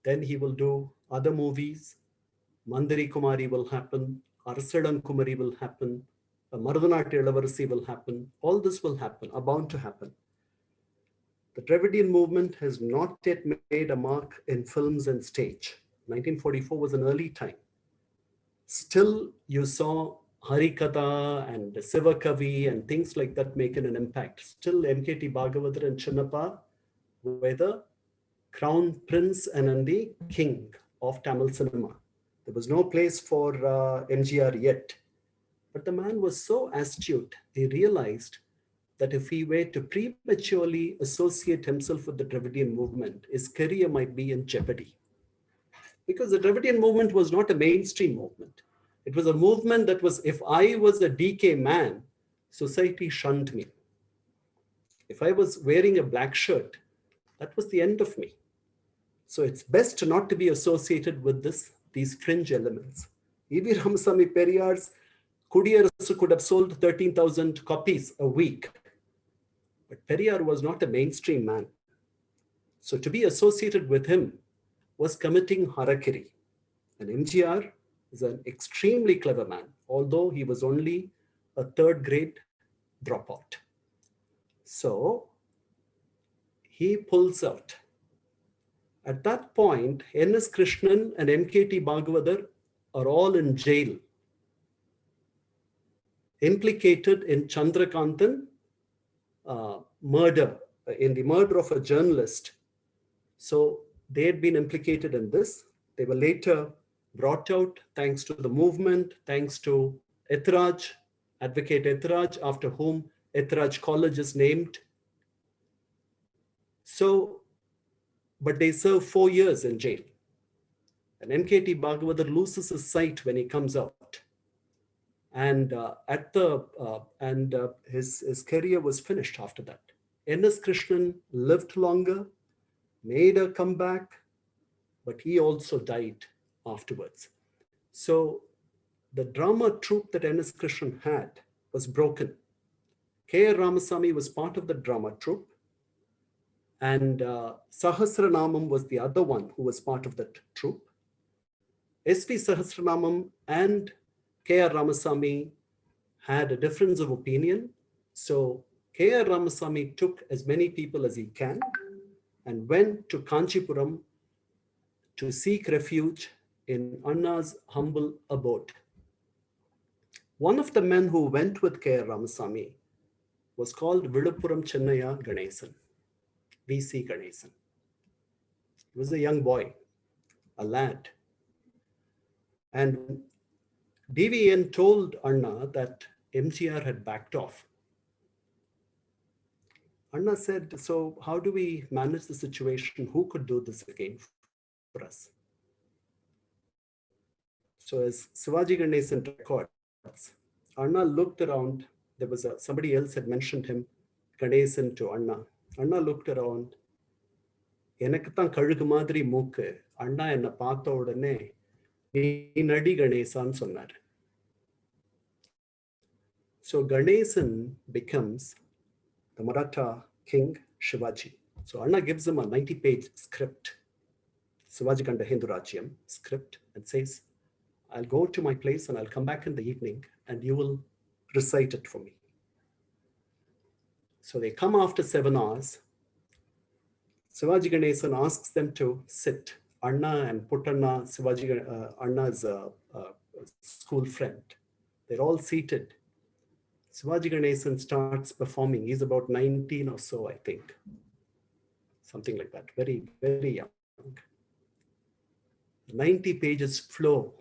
Speaker 4: Then he will do other movies. Mandari Kumari will happen. Arsadan Kumari will happen. Maradanattu Ilavarasi will happen. All this will happen, are bound to happen. The Dravidian movement has not yet made a mark in films and stage. 1944 was an early time. Still, you saw Harikatha and Sivakavi and things like that making an impact. Still, M.K.T. Bhagavathar and Chinnappa were the crown prince and the king of Tamil cinema. There was no place for MGR yet. But the man was so astute, he realized that if he were to prematurely associate himself with the Dravidian movement, his career might be in jeopardy. Because the Dravidian movement was not a mainstream movement. It was a movement that was, if I was a DK man, society shunned me. If I was wearing a black shirt, that was the end of me. So it's best not to be associated with these fringe elements. E.V. Ramasamy Periyar's Kudiyarasu could have sold 13,000 copies a week. But Periyar was not a mainstream man. So to be associated with him was committing harakiri. And MGR is an extremely clever man, although he was only a third grade dropout. So he pulls out. At that point, N.S. Krishnan and M.K.T. Bhagavathar are all in jail, implicated in Chandrakantan murder, in the murder of a journalist. So they had been implicated in this. They were later brought out thanks to the movement, thanks to Ethraj, Advocate Ethraj, after whom Ethraj College is named. So, but they serve 4 years in jail. And M.K.T. Bhagavathar loses his sight when he comes out. And his career was finished after that. N.S. Krishnan lived longer, made a comeback, but he also died afterwards. So the drama troupe that N.S. Krishnan had was broken. K.R. Ramasamy was part of the drama troupe, and Sahasranamam was the other one who was part of that troupe. S.V. Sahasranamam and K.R. Ramasamy had a difference of opinion. So K.R. Ramasamy took as many people as he can and went to Kanchipuram to seek refuge in Anna's humble abode. One of the men who went with K.R. Ramasamy was called Viluppuram Chennaya Ganesan, V.C. Ganesan. He was a young boy, a lad. And DVN told Anna that MGR had backed off. Anna said, so how do we manage the situation? Who could do this again for us? So as Sivaji Ganesan records, Anna looked around. There was somebody else had mentioned him, Ganesan, to Anna. Anna looked around. Enakuthan kazhugu madri mooku. Anna enna paatha udane nee nadi Ganesan sonnar. So Ganesan becomes the Maratha king Shivaji. So Anna gives him a 90-page script, Shivaji Kanda Hindu Rajyam script, and says, I'll go to my place and I'll come back in the evening and you will recite it for me. So they come after 7 hours. Shivaji Ganesan asks them to sit. Anna and Puttanna, Anna's school friend, they're all seated. Shivaji Ganesan starts performing. He's about 19 or so, I think. Something like that. Very, very young. 90 pages flow.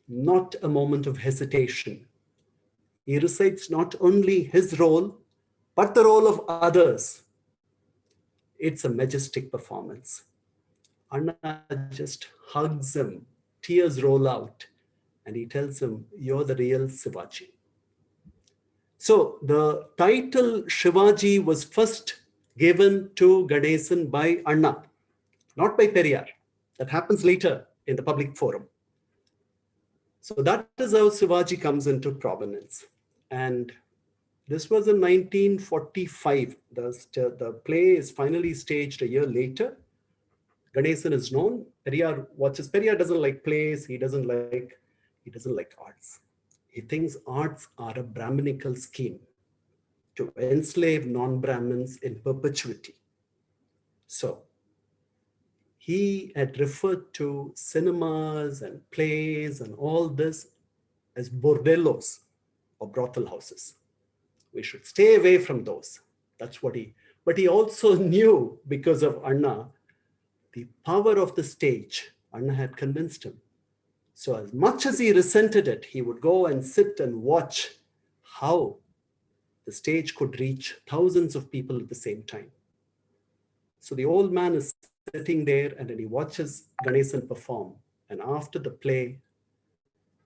Speaker 4: Not a moment of hesitation. He recites not only his role, but the role of others. It's a majestic performance. Anna just hugs him. Tears roll out. And he tells him, you're the real Shivaji. So the title Shivaji was first given to Ganesan by Anna, not by Periyar. That happens later in the public forum. So that is how Shivaji comes into prominence. And this was in 1945. The play is finally staged a year later. Ganesan is known. Periyar watches. Periyar doesn't like plays. He doesn't like arts. He thinks arts are a Brahminical scheme to enslave non-Brahmins in perpetuity. So he had referred to cinemas and plays and all this as bordellos or brothel houses. We should stay away from those. That's what but he also knew, because of Anna, the power of the stage. Anna had convinced him. So as much as he resented it, he would go and sit and watch how the stage could reach thousands of people at the same time. So the old man is sitting there and then he watches Ganesan perform. And after the play,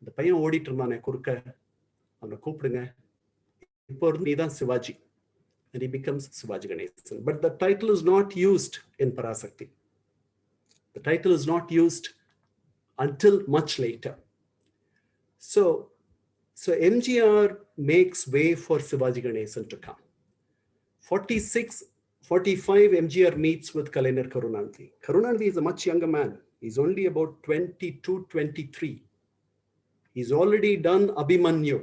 Speaker 4: the பையன் ஓடிட்டு இருந்தானே குறுக்க, அவனை கூப்பிடுங்க, இப்போ இருந்து நீதான் Sivaji. And he becomes Sivaji Ganesan. But the title is not used in Parasakti. The title is not used until much later. So MGR makes way for Sivaji Ganesan to come. 45, MGR meets with Kalaignar Karunanidhi. Karunanidhi is a much younger man. He's only about 22, 23. He's already done Abhimanyu.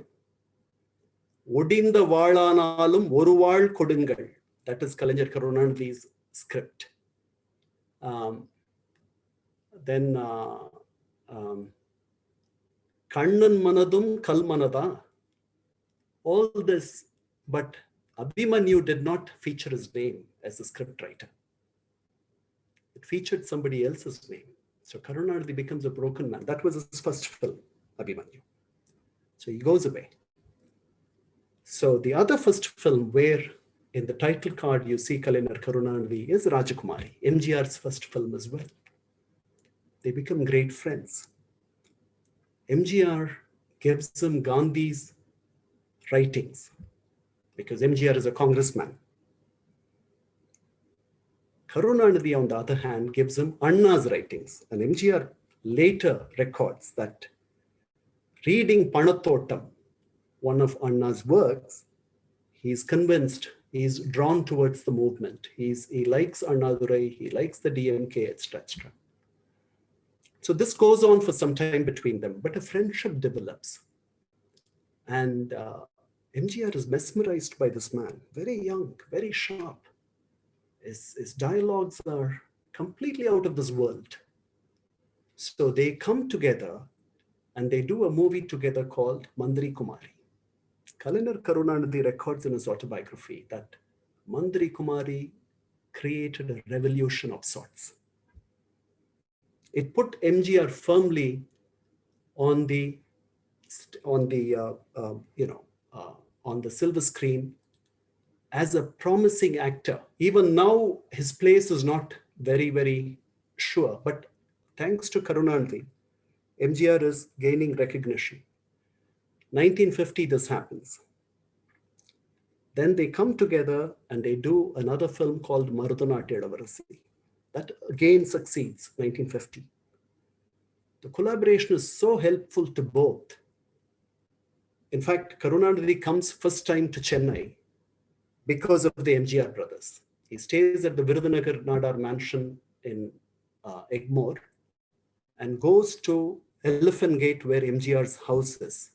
Speaker 4: Odinda Valanalum Oruval Kodungal. That is Kalaignar Karunanidhi's script. Then Kannan Manadum Kalmanada. All this, but Abhimanyu did not feature his name as the script writer. It featured somebody else's name. So Karunanidhi becomes a broken man. That was his first film, Abhimanyu. So he goes away. So the other first film where in the title card you see Kalaignar Karunanidhi is Rajakumari, MGR's first film as well. They become great friends. MGR gives him Gandhi's writings because MGR is a congressman. Karunanidhi, on the other hand, gives him Anna's writings. And MGR later records that reading Panathotam, one of Anna's works, he's convinced, he's drawn towards the movement. He likes Annadurai, he likes the DMK, etc., etc. So this goes on for some time between them, but a friendship develops. And MGR is mesmerized by this man, very young, very sharp. His dialogues are completely out of this world. So they come together and they do a movie together called Mandri Kumari. Kalaignar Karunanidhi records in his autobiography that Mandri Kumari created a revolution of sorts. It put MGR firmly on the silver screen as a promising actor. Even now, his place is not very, very sure. But thanks to Karunanidhi, MGR is gaining recognition. 1950, this happens. Then they come together and they do another film called Marudanaatya Ilavarasi. That again succeeds, 1950. The collaboration is so helpful to both. In fact, Karunanidhi comes first time to Chennai because of the MGR brothers. He stays at the Virudhunagar Nadar mansion in Egmore and goes to Elephant Gate where MGR's house is.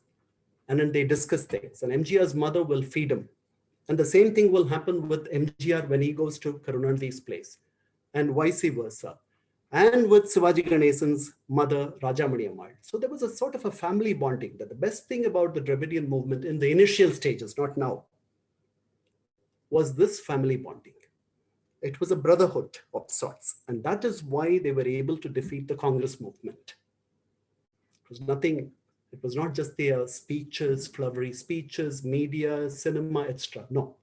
Speaker 4: And then they discuss things. And MGR's mother will feed him. And the same thing will happen with MGR when he goes to Karunanidhi's place, and vice versa. And with Sivaji Ganesan's mother, Rajamani Ammal. So there was a sort of a family bonding. That the best thing about the Dravidian movement in the initial stages, not now, was this family bonding. It was a brotherhood of sorts. And that is why they were able to defeat the Congress movement. It was not just their speeches, flowery speeches, media, cinema, etc. No,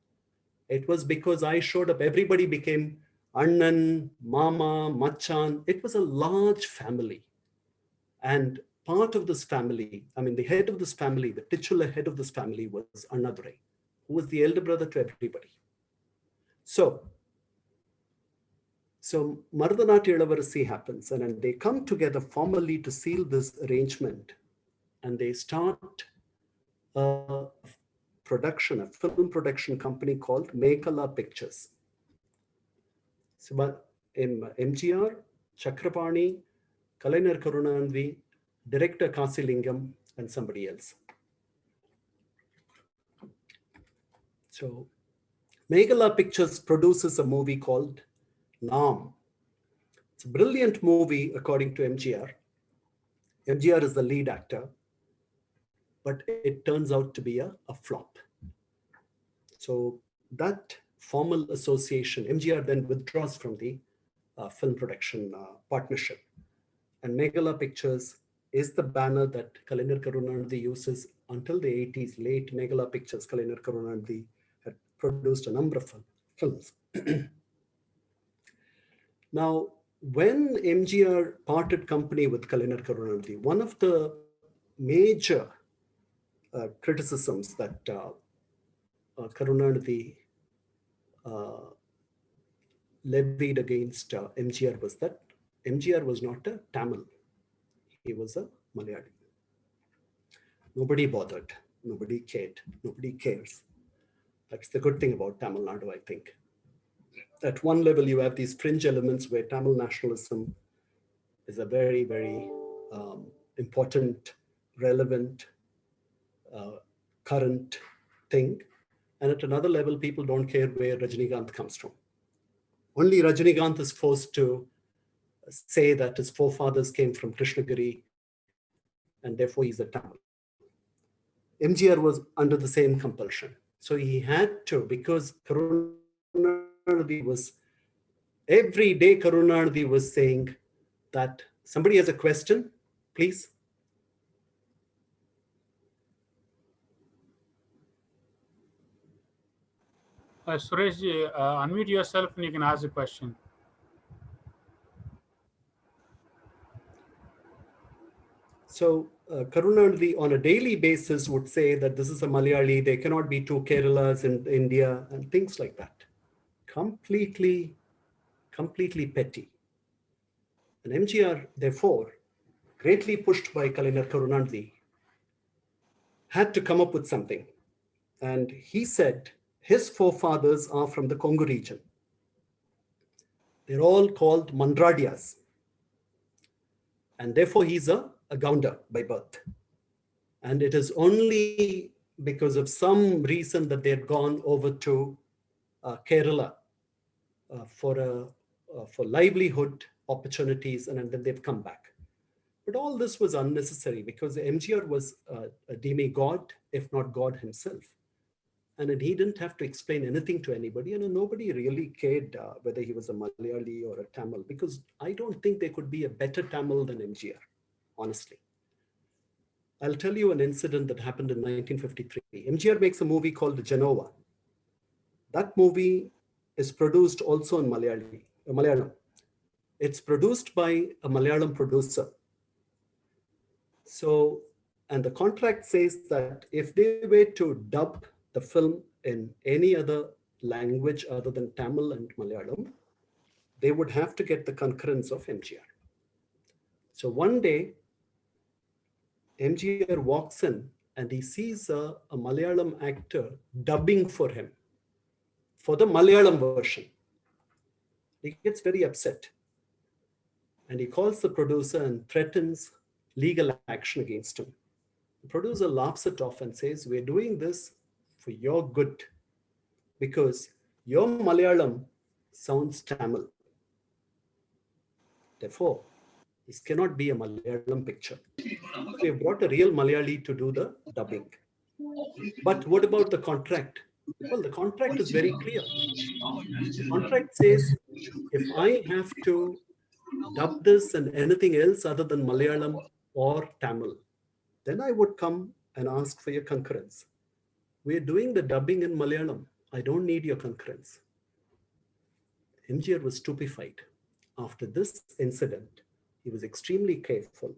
Speaker 4: it was because I showed up. Everybody became Annan, Mama, Machan. It was a large family. And part of this family, the head of this family, the titular head of this family was Annadurai, who was the elder brother to everybody. So Marudanaatya Ilavarasi happens, and they come together formally to seal this arrangement. And they start a film production company called Mekala Pictures. So MGR, Chakrapani, Kalaignar Karunanidhi, director Kasilingam, and somebody else. So Meghala Pictures produces a movie called Naam. It's a brilliant movie according to MGR. MGR is the lead actor, but it turns out to be a flop. So that formal association, MGR then withdraws from the film production partnership. And Meghala Pictures is the banner that Kalaignar Karunanidhi uses until the 80s. Late Meghala Pictures, Kalaignar Karunanidhi had produced a number of films. Now, when MGR parted company with Kalaignar Karunanidhi, one of the major criticisms that Karunanidhi levied against MGR was that MGR was not a Tamil. He was a Malayali. Nobody bothered. Nobody cared. Nobody cares. That's the good thing about Tamil Nadu, I think. At one level, you have these fringe elements where Tamil nationalism is a very, very important, relevant, current thing. And at another level, people don't care where Rajinikanth comes from. Only Rajinikanth is forced to say that his forefathers came from Krishnagiri and therefore he's a Tamil. MGR was under the same compulsion. So he had to, because Karunanidhi was, every day Karunanidhi was saying that somebody has a question, please.
Speaker 1: Suresh, unmute yourself and you can ask a question.
Speaker 4: So Karunanidhi on a daily basis would say that this is a Malayali, there cannot be two Keralas in India and things like that. Completely petty. And MGR, therefore, greatly pushed by Kalaignar Karunanidhi, had to come up with something. And he said his forefathers are from the Congo region. They're all called Mandradias. And therefore, he's a Gounder by birth. And it is only because of some reason that they had gone over to Kerala for livelihood opportunities, and then they've come back. But all this was unnecessary because MGR was a demigod, if not God himself. And he didn't have to explain anything to anybody. And nobody really cared whether he was a Malayali or a Tamil, because I don't think there could be a better Tamil than MGR, honestly. I'll tell you an incident that happened in 1953. MGR makes a movie called Genova. That movie is produced also in Malayalam. It's produced by a Malayalam producer. So, and the contract says that if they were to dub the film in any other language other than Tamil and Malayalam, they would have to get the concurrence of MGR. So one day, MGR walks in and he sees a Malayalam actor dubbing for him for the Malayalam version. He gets very upset and he calls the producer and threatens legal action against him. The producer laughs it off and says, "We're doing this for your good because your Malayalam sounds Tamil. Therefore, this cannot be a Malayalam picture. We have brought a real Malayali to do the dubbing." But what about the contract? Well, the contract is very clear. The contract says, if I have to dub this and anything else other than Malayalam or Tamil, then I would come and ask for your concurrence. We're doing the dubbing in Malayalam. I don't need your concurrence. MGR was stupefied. After this incident, he was extremely careful.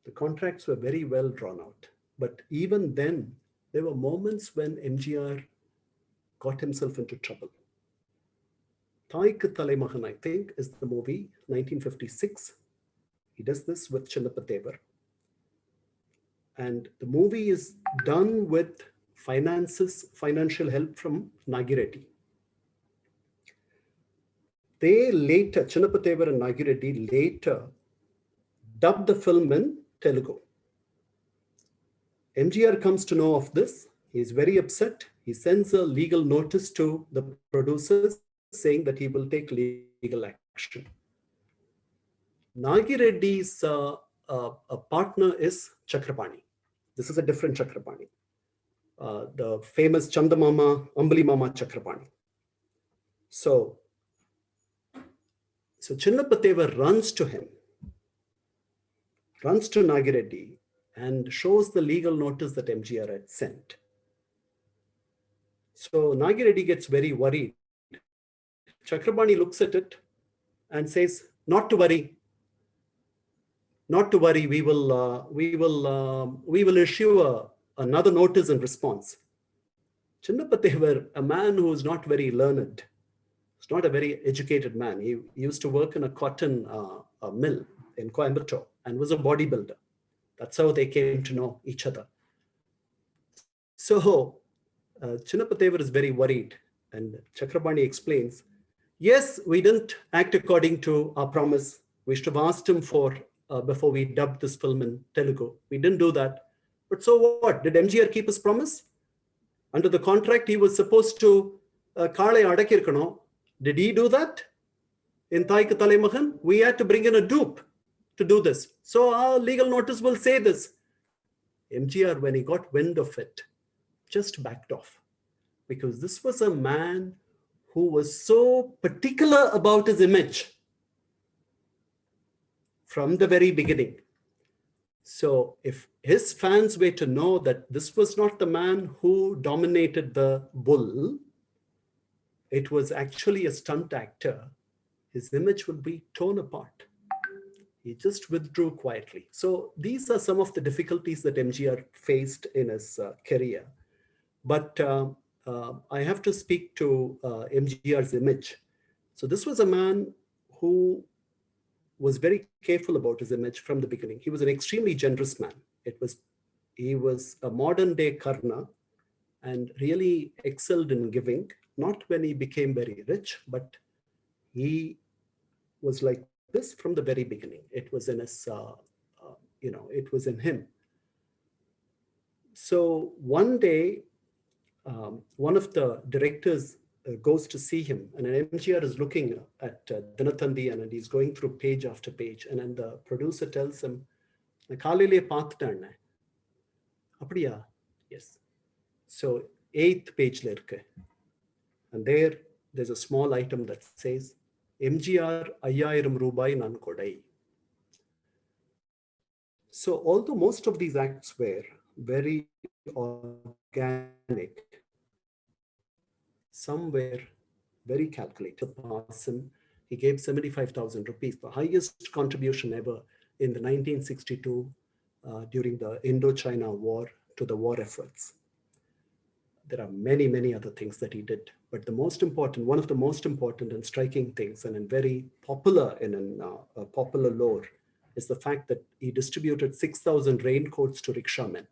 Speaker 4: The contracts were very well drawn out. But even then, there were moments when MGR got himself into trouble. Thaikku Thalaimagan, I think, is the movie, 1956. He does this with Chinnapathevar. And the movie is done with financial help from Nagireddy. They later, Chinnapathevar and Nagireddy later dubbed the film in Telugu. MGR comes to know of this He's very upset. He sends a legal notice to the producers saying that he will take legal action. Nagireddy's partner is Chakrapani. This is a different Chakrapani. The famous Chandamama, Ambali Mama Chakrapani. So Chinnapateva runs to him, runs to Nagireddy and shows the legal notice that MGR had sent. So Nagireddy gets very worried. Chakrapani looks at it and says, not to worry, we will issue another notice in response. Chinnapathevar, a man who is not very learned, is not a very educated man. He used to work in a cotton mill in Coimbatore and was a bodybuilder. That's how they came to know each other. So Chinnapathevar is very worried, and Chakrapani explains, yes, we didn't act according to our promise. We should have asked him for before we dubbed this film in Telugu. We didn't do that. But so what? Did MGR keep his promise? Under the contract, he was supposed to Kale Adakirkano. Did he do that? In Thaika Talemahan, we had to bring in a dupe to do this. So our legal notice will say this. MGR, when he got wind of it, just backed off, because this was a man who was so particular about his image from the very beginning. So if his fans were to know that this was not the man who dominated the bull, it was actually a stunt actor, his image would be torn apart. He just withdrew quietly. So these are some of the difficulties that MGR faced in his career. But I have to speak to MGR's image. So this was a man who was very careful about his image from the beginning. He was an extremely generous man. He was a modern day Karna and really excelled in giving, not when he became very rich, but he was like this from the very beginning. It was in his, it was in him. So one day, one of the directors goes to see him, and an MGR is looking at Dinatandi, and he's going through page after page, and then the producer tells him, "Kaalile paathuttaane." Apadiya? Yes. So 8th page la irukku, and there's a small item that says, MGR 5000 ரூபாய் நான் கொடை. So although most of these acts were very organic, some were very calculated. He gave 75,000 rupees, the highest contribution ever in the 1962 during the Indo-China War to the war efforts. There are many, many other things that he did, but the most important, one of the most important and striking things, and very popular in a popular lore, is the fact that he distributed 6,000 raincoats to rickshaw-men.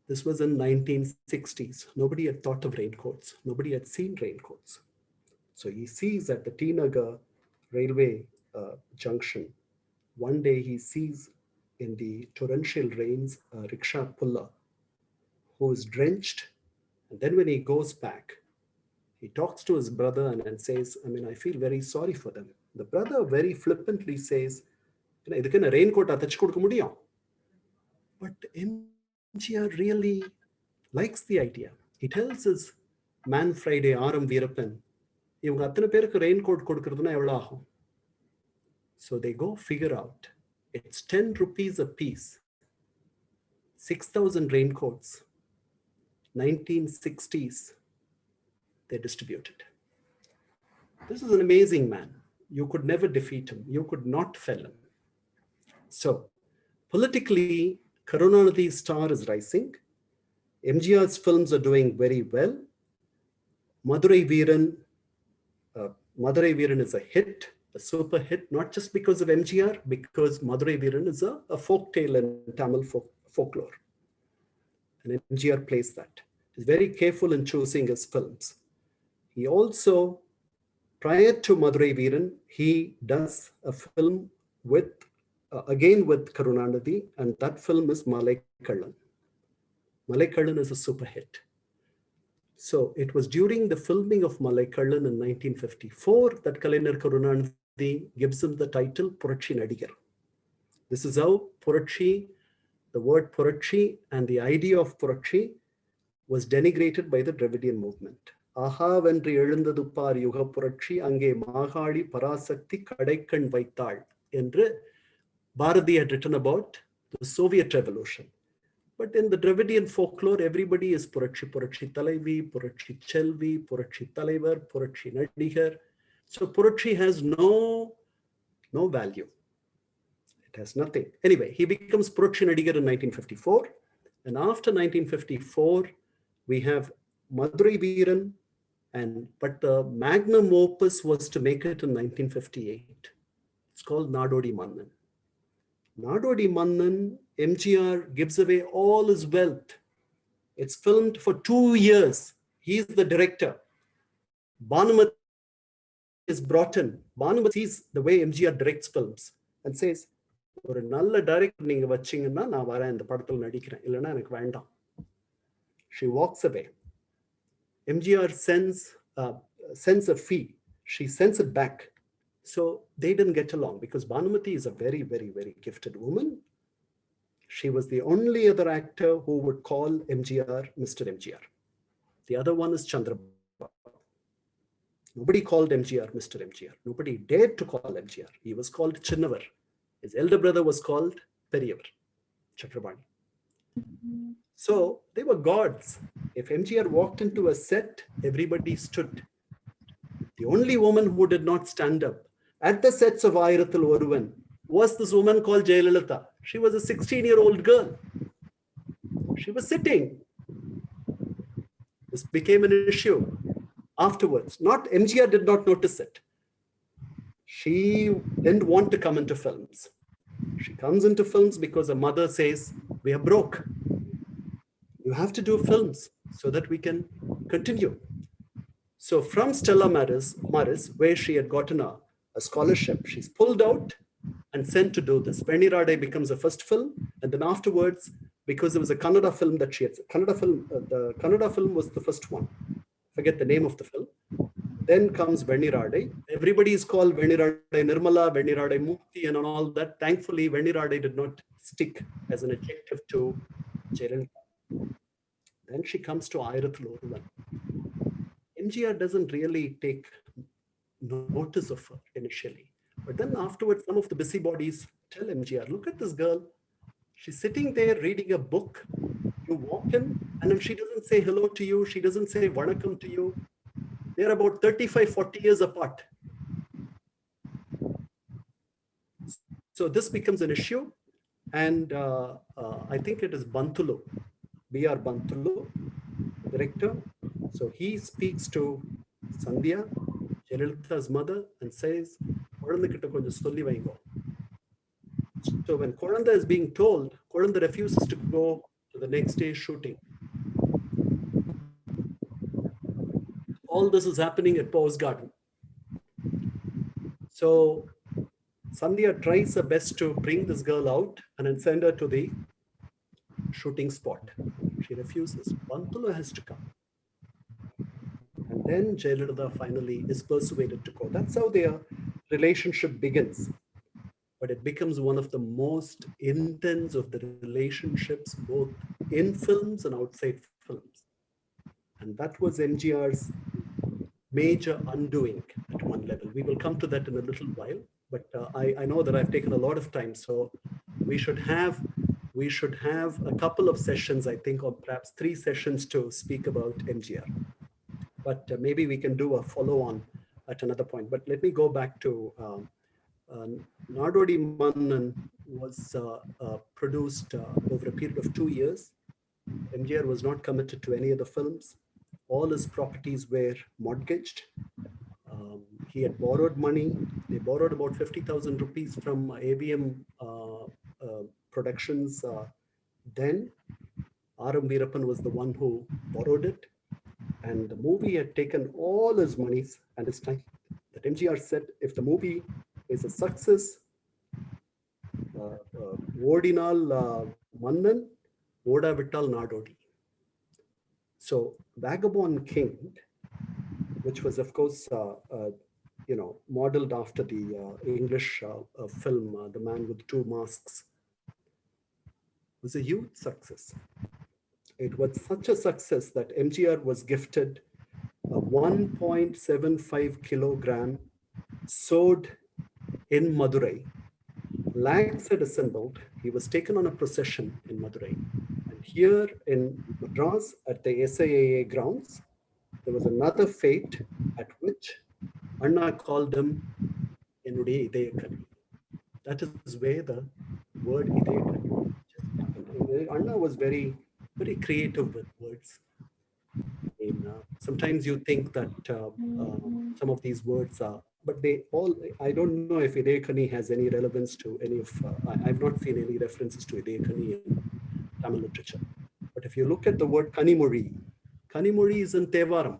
Speaker 4: This was in 1960s. Nobody had thought of raincoats. Nobody had seen raincoats. So he sees at the T Nagar railway junction, one day he sees in the torrential rains a rickshaw puller who is drenched. And then when he goes back, he talks to his brother and says, I feel very sorry for them. The brother very flippantly says, idukku na raincoat atachu kodukka mudiyum. But MGR really likes the idea. He tells his man Friday, Aram Veerappan, ivanga athana perukku raincoat kodukraduna evlo agum? So they go figure out. It's 10 rupees a piece. 6,000 raincoats. 1960s. They distributed. This is an amazing man. You could never defeat him. You could not fell him. So politically, Karunanidhi's star is rising. MGR's films are doing very well. Madurai Veeran is a hit, a super hit, not just because of MGR, because Madurai Veeran is a folk tale in Tamil folklore. And MGR plays that. He's very careful in choosing his films. He also, prior to Madurai Veeran, he does a film with, again with Karunanidhi, and that film is Malai Kallan. Malaikallan is a super hit. So it was during the filming of Malaikallan in 1954 that Kalainar Karunanidhi gives him the title Puratchi Nadigar. This is how Puratchi, the word Puratchi and the idea of Puratchi was denigrated by the Dravidian movement. Aha vendru எழுந்ததுப்பார் யுக புரட்சி அங்கே மாகாளி பராசக்தி கடைக்கண் வைத்தாள் என்று Bharati had written about the Soviet Revolution. But in the Dravidian folklore, everybody is Puratchi, Puratchi Talaivi, Puratchi Chelvi, Puratchi Talaivar, Puratchi Nadigar. So Puratchi has no value. It has nothing. Anyway, he becomes Puratchi Nadigar in 1954. And after 1954, we have Madurai Veeran, but the magnum opus was to make it in 1958. It's called Nadodi Mannan. Nadodi Mannan, MGR gives away all his wealth. It's filmed for 2 years. He's the director. Bhanumati is brought in. Bhanumati sees the way MGR directs films and says, ஒரு நல்ல director நீங்க வச்சீங்கன்னா நான் வரேன் இந்த படத்துல நடிக்கிறேன் இல்லைன்னா எனக்கு வேண்டாம். She walks away. MGR sends a fee. She sends it back. So they didn't get along because Bhanumati is a very, very, very gifted woman. She was the only other actor who would call MGR Mr. MGR. The other one is Chandrababu. Nobody called MGR Mr. MGR. Nobody dared to call MGR. He was called Chinnavar. His elder brother was called Periyavar, Chakrabarti. So they were gods. If MGR walked into a set, everybody stood. The only woman who did not stand up at the sets of Ayirathil Oruvan was this woman called Jayalalitha. She was a 16-year-old girl. She was sitting. This became an issue afterwards. MGR did not notice it. She didn't want to come into films. She comes into films because her mother says, we are broke. You have to do films so that we can continue. So from Stella Maris, where she had gotten a scholarship, she's pulled out and sent to do this. Venirade becomes the first film. And then afterwards, because there was a Kannada film that she had, the Kannada film was the first one. Forget the name of the film. Then comes Venirade. Everybody is called Venirade Nirmala, Venirade Mukti, and all that. Thankfully, Venirade did not stick as an adjective to Jayalalitha. Then she comes to Ayirathil Oruvan. MGR doesn't really take notice of her initially. But then afterwards, some of the busybodies tell MGR, look at this girl. She's sitting there reading a book. You walk in, and if she doesn't say hello to you, she doesn't say vanakkam to you. They're about 35, 40 years apart. So this becomes an issue. And I think it is Bantulu, B.R. Bantulu, director. So he speaks to Sandhya, Jayalalitha's mother, and says, "Kolandukkitta konjam solli vaingo." So when Kolanda is being told, Kolanda refuses to go to the next day's shooting. All this is happening at Pow's Garden. So Sandhya tries her best to bring this girl out and then send her to the shooting spot. She refuses. Bantulu has to come. And then Jayalalitha finally is persuaded to go. That's how their relationship begins. But it becomes one of the most intense of the relationships, both in films and outside films. And that was MGR's major undoing at one level. We will come to that in a little while, but I know that I've taken a lot of time, so we should have a couple of sessions, I think, or perhaps 3 sessions to speak about MGR. But maybe we can do a follow-on at another point. But let me go back to Nadodi Mannan was produced over a period of 2 years. MGR was not committed to any of the films. All his properties were mortgaged. He had borrowed money. They borrowed about 50,000 rupees from ABM Productions. Then R.M. Veerappan was the one who borrowed it. And the movie had taken all his monies and his time. That MGR said, if the movie is a success, Vodinal Mannan, Voda Vittal Nadodi. So Vagabond King, which was, of course, modeled after the English film, The Man with Two Masks, was a huge success. It was such a success that MGR was gifted a 1.75 kilogram sword in Madurai. Lakhs had assembled. He was taken on a procession in Madurai. And here in Madras, at the SIAA grounds, there was another fete at which Anna called him Enude Idayakani. That is where the word Idayakani just happened. Anna was very, very creative with words. Sometimes you think that some of these words are, but they all, I don't know if Idayakani has any relevance to any of, I've not seen any references to Idayakani in Tamil literature. But if you look at the word Kanimuri is in Tevaram.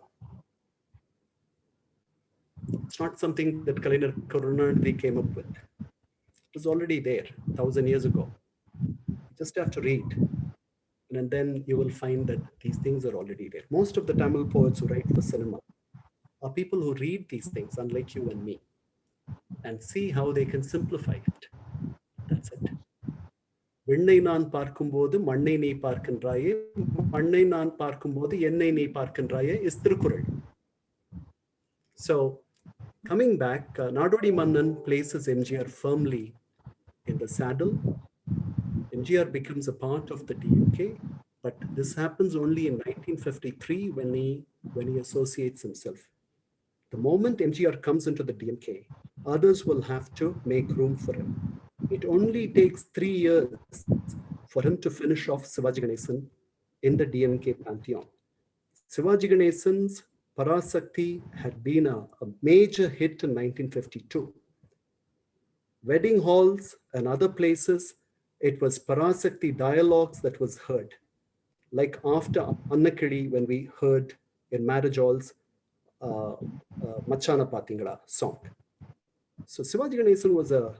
Speaker 4: It's not something that Kalinar Karunanidhi came up with. It was already there 1,000 years ago. You just have to read. And then you will find that these things are already there. Most of the Tamil poets who write for cinema are people who read these things, unlike you and me, and see how they can simplify it. That's it. Vinnai naan paarkumbodhu mannai nee paarkindraye, mannai naan paarkumbodhu ennai nee paarkindraye is Thirukural. So coming back, Nadodi Mannan places MGR firmly in the saddle. MGR becomes a part of the DMK, but this happens only in 1953 when he associates himself. The moment MGR comes into the DMK, others will have to make room for him. It only takes 3 years for him to finish off Sivaji Ganesan in the DMK pantheon. Sivaji Ganesan's Parasakti had been a major hit in 1952. Wedding halls and other places, it was Parasakti dialogues that was heard. Like after Annakiri, when we heard in marriage halls, Machana Patingala song. So Sivaji Ganesan was the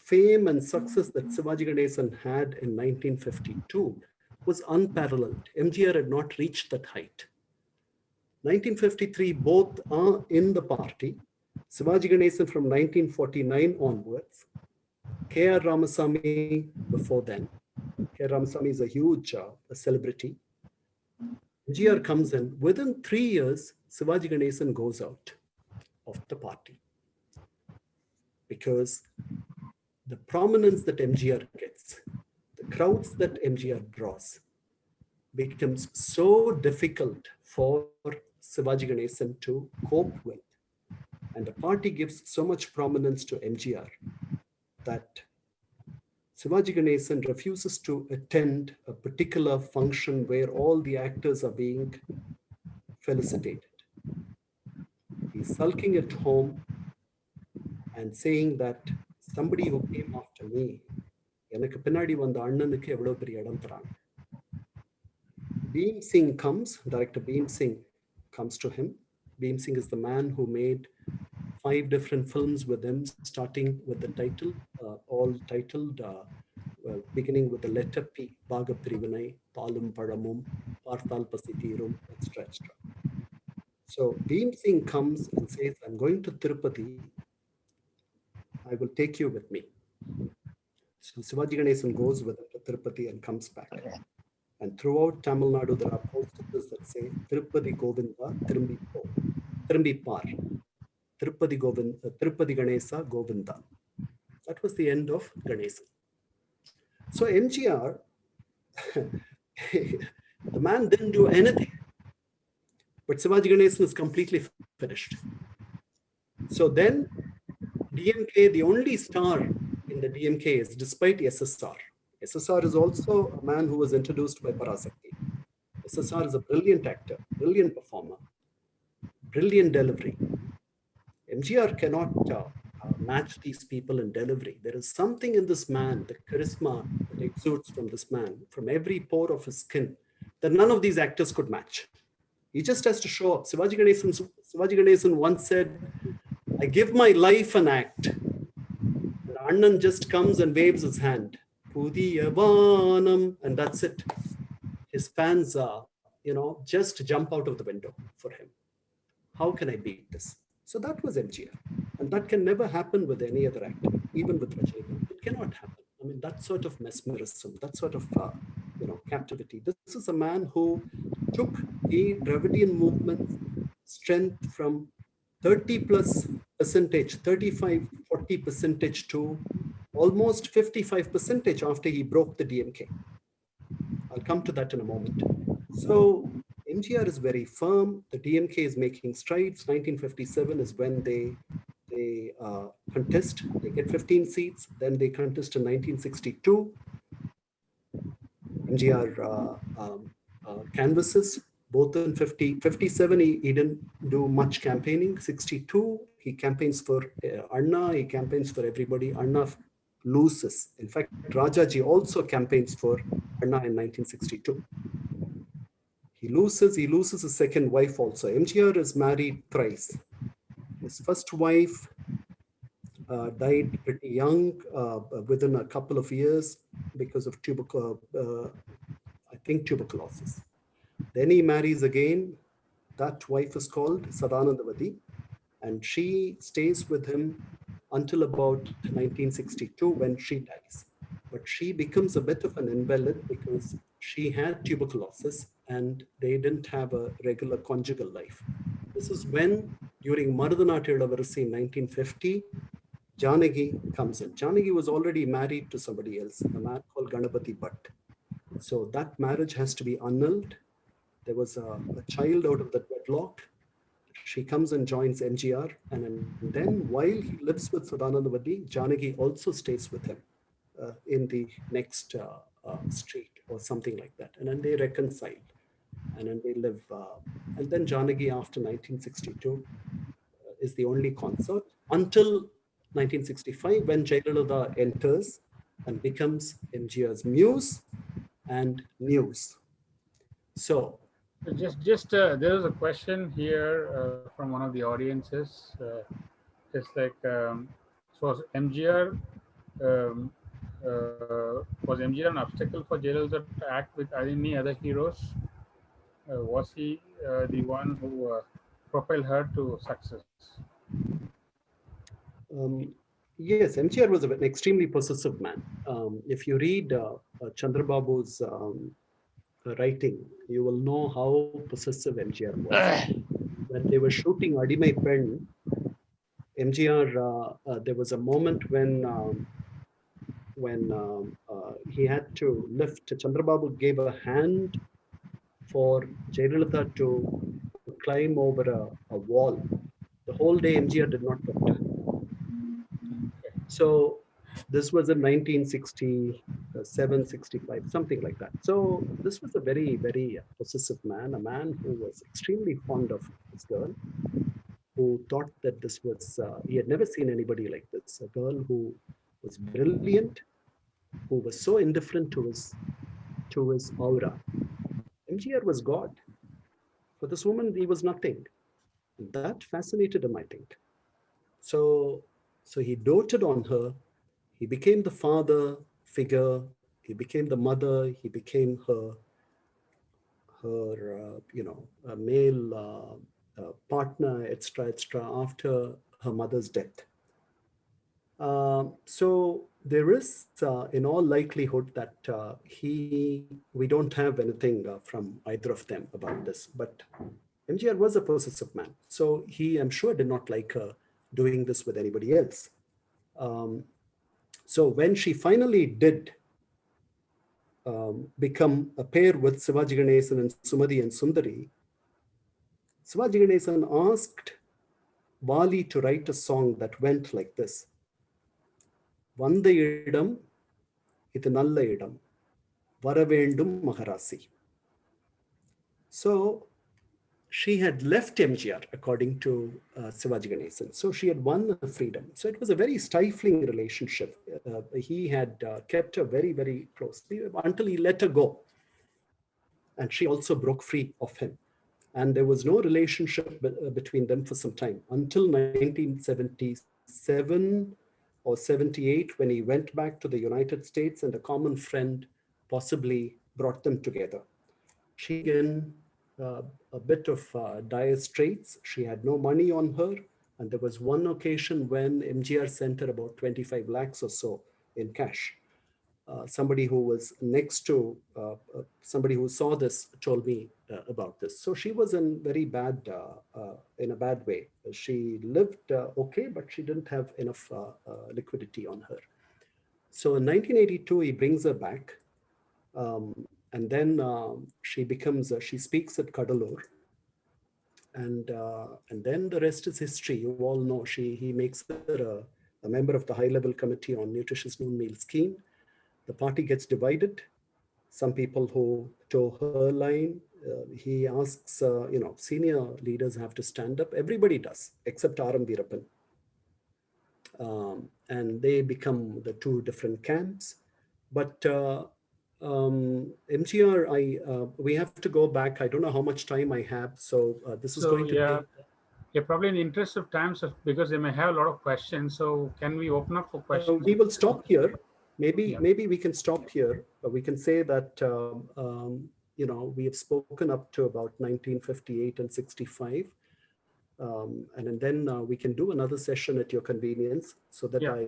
Speaker 4: fame and success that Sivaji Ganesan had in 1952 was unparalleled. MGR had not reached that height. 1953, both are in the party. Sivaji Ganesan from 1949 onwards. K.R. Ramasamy before then. K.R. Ramasamy is a huge a celebrity. MGR comes in. Within 3 years, Sivaji Ganesan goes out of the party because the prominence that MGR gets, the crowds that MGR draws, becomes so difficult for Sivaji Ganesan to cope with. And the party gives so much prominence to MGR that Sivaji Ganesan refuses to attend a particular function where all the actors are being felicitated. He's sulking at home and saying that somebody who came after me, எனக்கு பின்னாடி வந்த அண்ணனுக்கு எவ்வளவு பெரிய இடம் தராங்க. Beam Singh comes, director Beam Singh comes to him. Beam Singh is the man who made 5 different films with him, starting with the title, all titled, beginning with the letter P, Bhaga Privanai, Palum Padamum, Parthal Pasithirum, etc. So Beam Singh comes and says, I'm going to Tirupati. I will take you with me. So Sivaji Ganesan goes with him to Tirupati and comes back. Okay. And throughout Tamil Nadu, there are posters that say, Tirupati Govinda, Tirumbi Par. Tirupati Ganesa Govinda. That was the end of Ganesan. So MGR, the man didn't do anything. But Sivaji Ganesan is completely finished. So then DMK, the only star in the DMK is despite SSR. SSR is also a man who was introduced by Parasakti. SSR is a brilliant actor, brilliant performer, brilliant delivery. MGR cannot match these people in delivery. There is something in this man, the charisma that exudes from this man, from every pore of his skin, that none of these actors could match. He just has to show up. Sivaji Ganesan once said, I give my life an act. And Annan just comes and waves his hand. Pudiya Vanam, and that's it. His fans just jump out of the window for him. How can I beat this? So that was MGR. And that can never happen with any other actor, even with Rajinikanth. It cannot happen. I mean, that sort of mesmerism, that sort of, captivity. This is a man who took the Dravidian movement's strength from 30 plus percentage, 35, 40 percentage to almost 55 percentage after he broke the DMK. I'll come to that in a moment. So MGR is very firm. The DMK is making strides. 1957 is when they contest. They get 15 seats. Then they contest in 1962. MGR canvasses both in 57. He didn't do much campaigning. 62, he campaigns for Anna. He campaigns for everybody. Anna loses. In fact, Rajaji also campaigns for Anna in 1962. He loses his second wife also. MGR is married thrice. His first wife died pretty young, within a couple of years because of tuberculosis. Then he marries again. That wife is called Sadanandavati, and she stays with him until about 1962 when she dies. But she becomes a bit of an invalid because she had tuberculosis and they didn't have a regular conjugal life. This is when, during Mardhanattu Ilavarasi in 1950, Janagi comes in. Janagi was already married to somebody else, a man called Ganapati Bhatt. So that marriage has to be annulled. There was a child out of that wedlock. She comes and joins MGR. And then while he lives with Sadanandavati, Janagi also stays with him in the next street or something like that. And then they reconcile. And then they live. And then Janagi after 1962 is the only consort until 1965 when Jayalalitha enters and becomes MGR's muse and news. So
Speaker 1: just there is a question here from one of the audiences. It's like, so was MGR was MGR an obstacle for Jayalalitha to act with any other heroes? Was he the one who propelled her to success?
Speaker 4: Yes, MGR was an extremely possessive man. If you read Chandrababu's writing, you will know how possessive MGR was. When they were shooting Adimai Pen, MGR, there was a moment when he had to lift. Chandrababu gave a hand for Jayalalitha to climb over a wall. The whole day MGR did not talk to her. So this was in 1967, 65, something like that. So this was a very, very possessive man, a man who was extremely fond of this girl, who thought that this was, he had never seen anybody like this, a girl who was brilliant, who was so indifferent to his aura. MGR was God. For this woman, he was nothing. And that fascinated him, I think. So he doted on her. He became the father figure. He became the mother. He became her male partner, etc., after her mother's death. So there is, in all likelihood, that we don't have anything from either of them about this. But MGR was a possessive man, so he, I'm sure, did not like her doing this with anybody else. So when she finally did become a pair with Sivaji Ganesan and Sumati and Sundari, Sivaji Ganesan asked Wali to write a song that went like this. Vanda idam, idu nalla idam, varavendum maharasi. So she had left MGR, according to Sivaji Ganesan. So she had won her freedom. So it was a very stifling relationship. He had kept her very, very closely until he let her go. And she also broke free of him. And there was no relationship between them for some time until 1977 or 78, when he went back to the United States and a common friend possibly brought them together. She again a bit of dire straits. She had no money on her. And there was one occasion when MGR sent her about 25 lakhs or so in cash. Somebody who was next to somebody who saw this told me about this. So she was in very bad, in a bad way. She lived okay, but she didn't have enough liquidity on her. So in 1982, he brings her back. And then she becomes, she speaks at Kadalur. And then the rest is history. You all know he makes her a member of the high-level committee on nutritious noon meal scheme. The party gets divided. Some people who toe her line. He asks, senior leaders have to stand up. Everybody does, except R.M. Veerappan. And they become the two different camps. But MGR, we have to go back. I don't know how much time I have. So this is
Speaker 1: So
Speaker 4: going to
Speaker 1: yeah,
Speaker 4: take.
Speaker 1: yeah, probably in the interest of time, so because they may have a lot of questions. So can we open up for questions?
Speaker 4: We will stop here. Maybe
Speaker 1: Yeah.
Speaker 4: maybe we can stop here. We can say that we have spoken up to about 1958 and 65, and then we can do another session at your convenience, so that
Speaker 1: Yeah.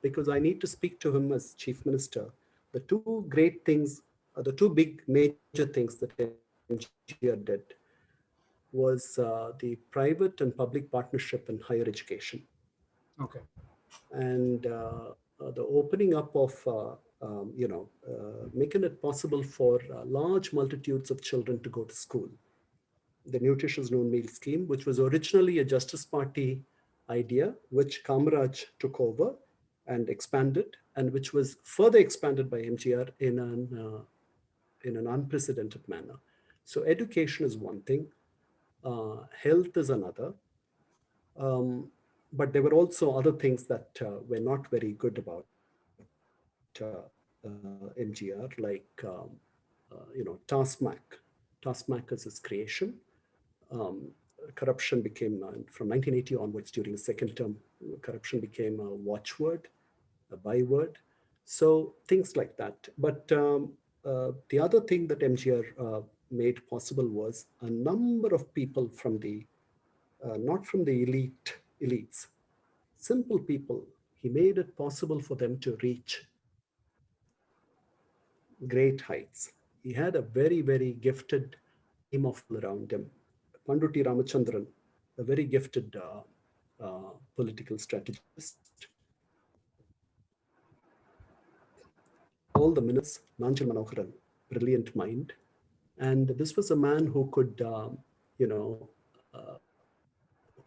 Speaker 4: because I need to speak to him as chief minister. The two great things, the two big major things that MGR did was the private and public partnership in higher education.
Speaker 1: Okay.
Speaker 4: And the opening up of making it possible for large multitudes of children to go to school. The nutritious noon meal scheme, which was originally a Justice Party idea, which Kamaraj took over and expanded, and which was further expanded by MGR in an unprecedented manner. So education is one thing, health is another. But there were also other things that were not very good about MGR, like Taskmaster's creation. Corruption became, from 1980 onwards, during the second term, corruption became a watchword, a byword. So things like that. But the other thing that MGR made possible was a number of people from the, not from the elites, simple people. He made it possible for them to reach great heights. He had a very, very gifted team of people around him. Panduti Ramachandran, a very gifted political strategist. All the ministers, Nanjal Manoharan, brilliant mind. And this was a man who could,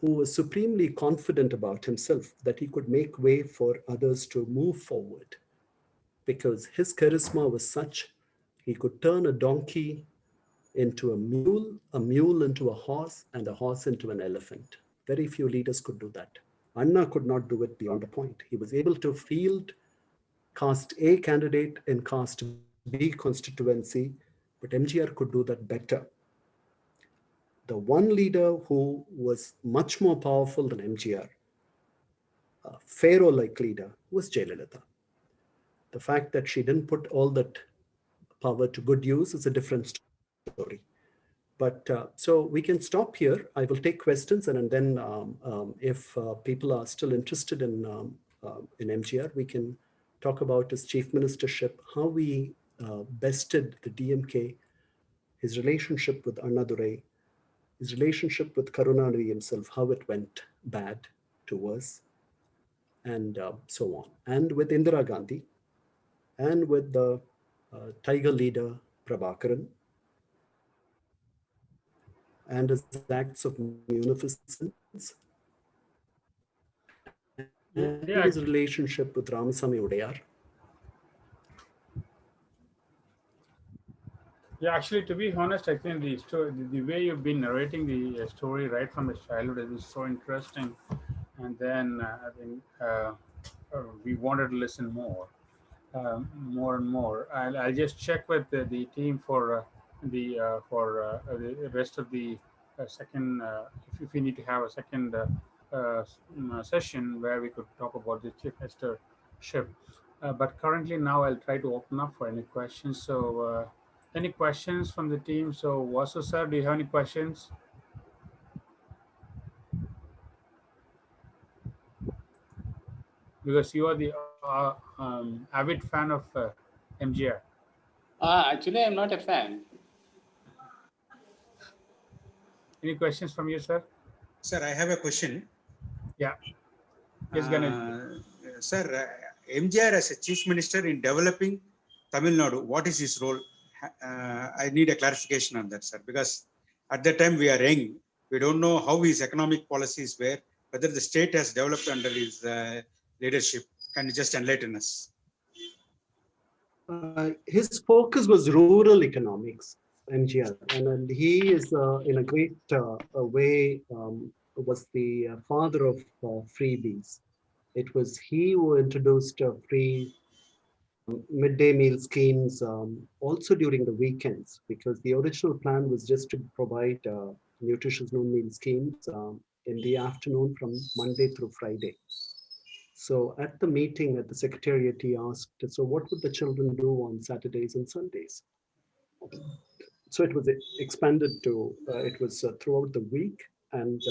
Speaker 4: who was supremely confident about himself, that he could make way for others to move forward, because his charisma was such, he could turn a donkey into a mule into a horse, and a horse into an elephant. Very few leaders could do that. Anna could not do it beyond a point. He was able to field caste A candidate in caste B constituency, but MGR could do that better. The one leader who was much more powerful than MGR, a pharaoh-like leader, was Jayalalitha. The fact that she didn't put all that power to good use is a different story. But so we can stop here. I will take questions, and then if people are still interested in MGR, we can talk about his chief ministership, how we bested the DMK, his relationship with Annadurai, his relationship with Karunanidhi himself, how it went bad to worse, and so on. And with Indira Gandhi, and with the tiger leader Prabhakaran, and his acts of munificence, and his
Speaker 1: Yeah.
Speaker 4: relationship with Ramasamy Udayar.
Speaker 1: Yeah, actually, to be honest, I think the story, the way you've been narrating the story right from his childhood is so interesting. And then I think we wanted to listen more and more. I'll just check with the team for the rest of the second. If we need to have a second session where we could talk about the chief ministership. But currently now I'll try to open up for any questions. So Any questions from the team? So Vasu sir, do you have any questions? Because you are the avid fan of MGR.
Speaker 2: Actually, I'm not a fan.
Speaker 1: Any questions from you, sir?
Speaker 11: Sir, I have a question.
Speaker 1: Yeah. Yes, Ganesh.
Speaker 11: Sir, MGR as a chief minister in developing Tamil Nadu, what is his role? I need a clarification on that, sir, because at that time we are young. We don't know how his economic policies were, whether the state has developed under his leadership. Can you just enlighten us?
Speaker 4: His focus was rural economics, MGR, and he is in a great way was the father of freebies. It was he who introduced free midday meal schemes also during the weekends, because the original plan was just to provide nutritious noon meal schemes in the afternoon from Monday through Friday. So at the meeting at the secretariat, he asked, so what would the children do on Saturdays and Sundays? So it was expanded to, it was throughout the week, and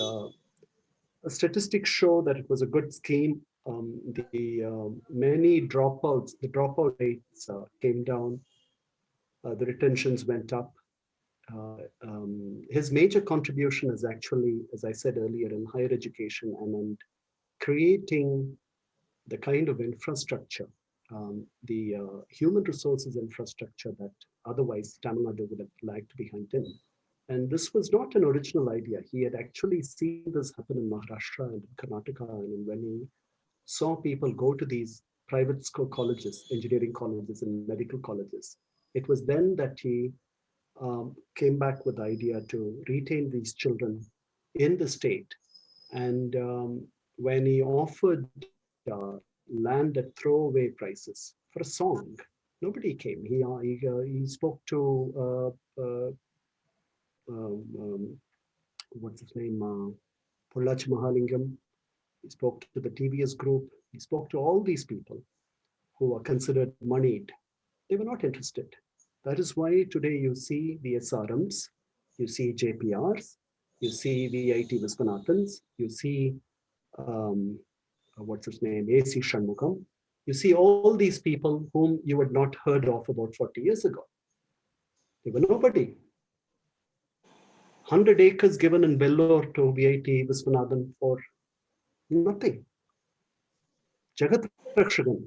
Speaker 4: statistics show that it was a good scheme. Many dropouts, the dropout rates came down, the retentions went up. His major contribution is actually, as I said earlier, in higher education and creating the kind of infrastructure, the human resources infrastructure that otherwise Tamil Nadu would have lagged behind in. And this was not an original idea. He had actually seen this happen in Maharashtra and Karnataka, and when he saw people go to these private school colleges, engineering colleges and medical colleges, it was then that he came back with the idea to retain these children in the state. And when he offered land at throwaway prices for a song, nobody came. He spoke to what's his name, Pollachi Mahalingam. He spoke to the TVS group. He spoke to all these people who are considered moneyed. They were not interested. That is why today you see the SRMs, you see JPRs, you see VIT Viswanathans, you see what's his name, AC Shanmugam. You see all these people whom you had not heard of about 40 years ago. They were nobody. 100 acres given in Vellore to VIT Viswanathan for nothing. Jagat Rakshagan,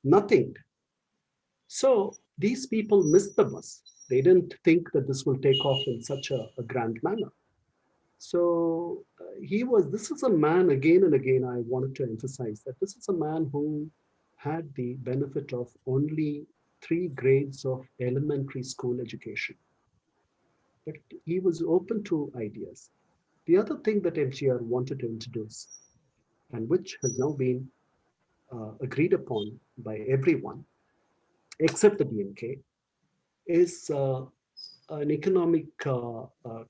Speaker 4: nothing. So these people missed the bus. They didn't think that this will take off in such a grand manner. So this is a man, again and again, I wanted to emphasize that this is a man who had the benefit of only 3 grades of elementary school education. But he was open to ideas. The other thing that MGR wanted to introduce, and which has now been agreed upon by everyone, except the DMK, is an economic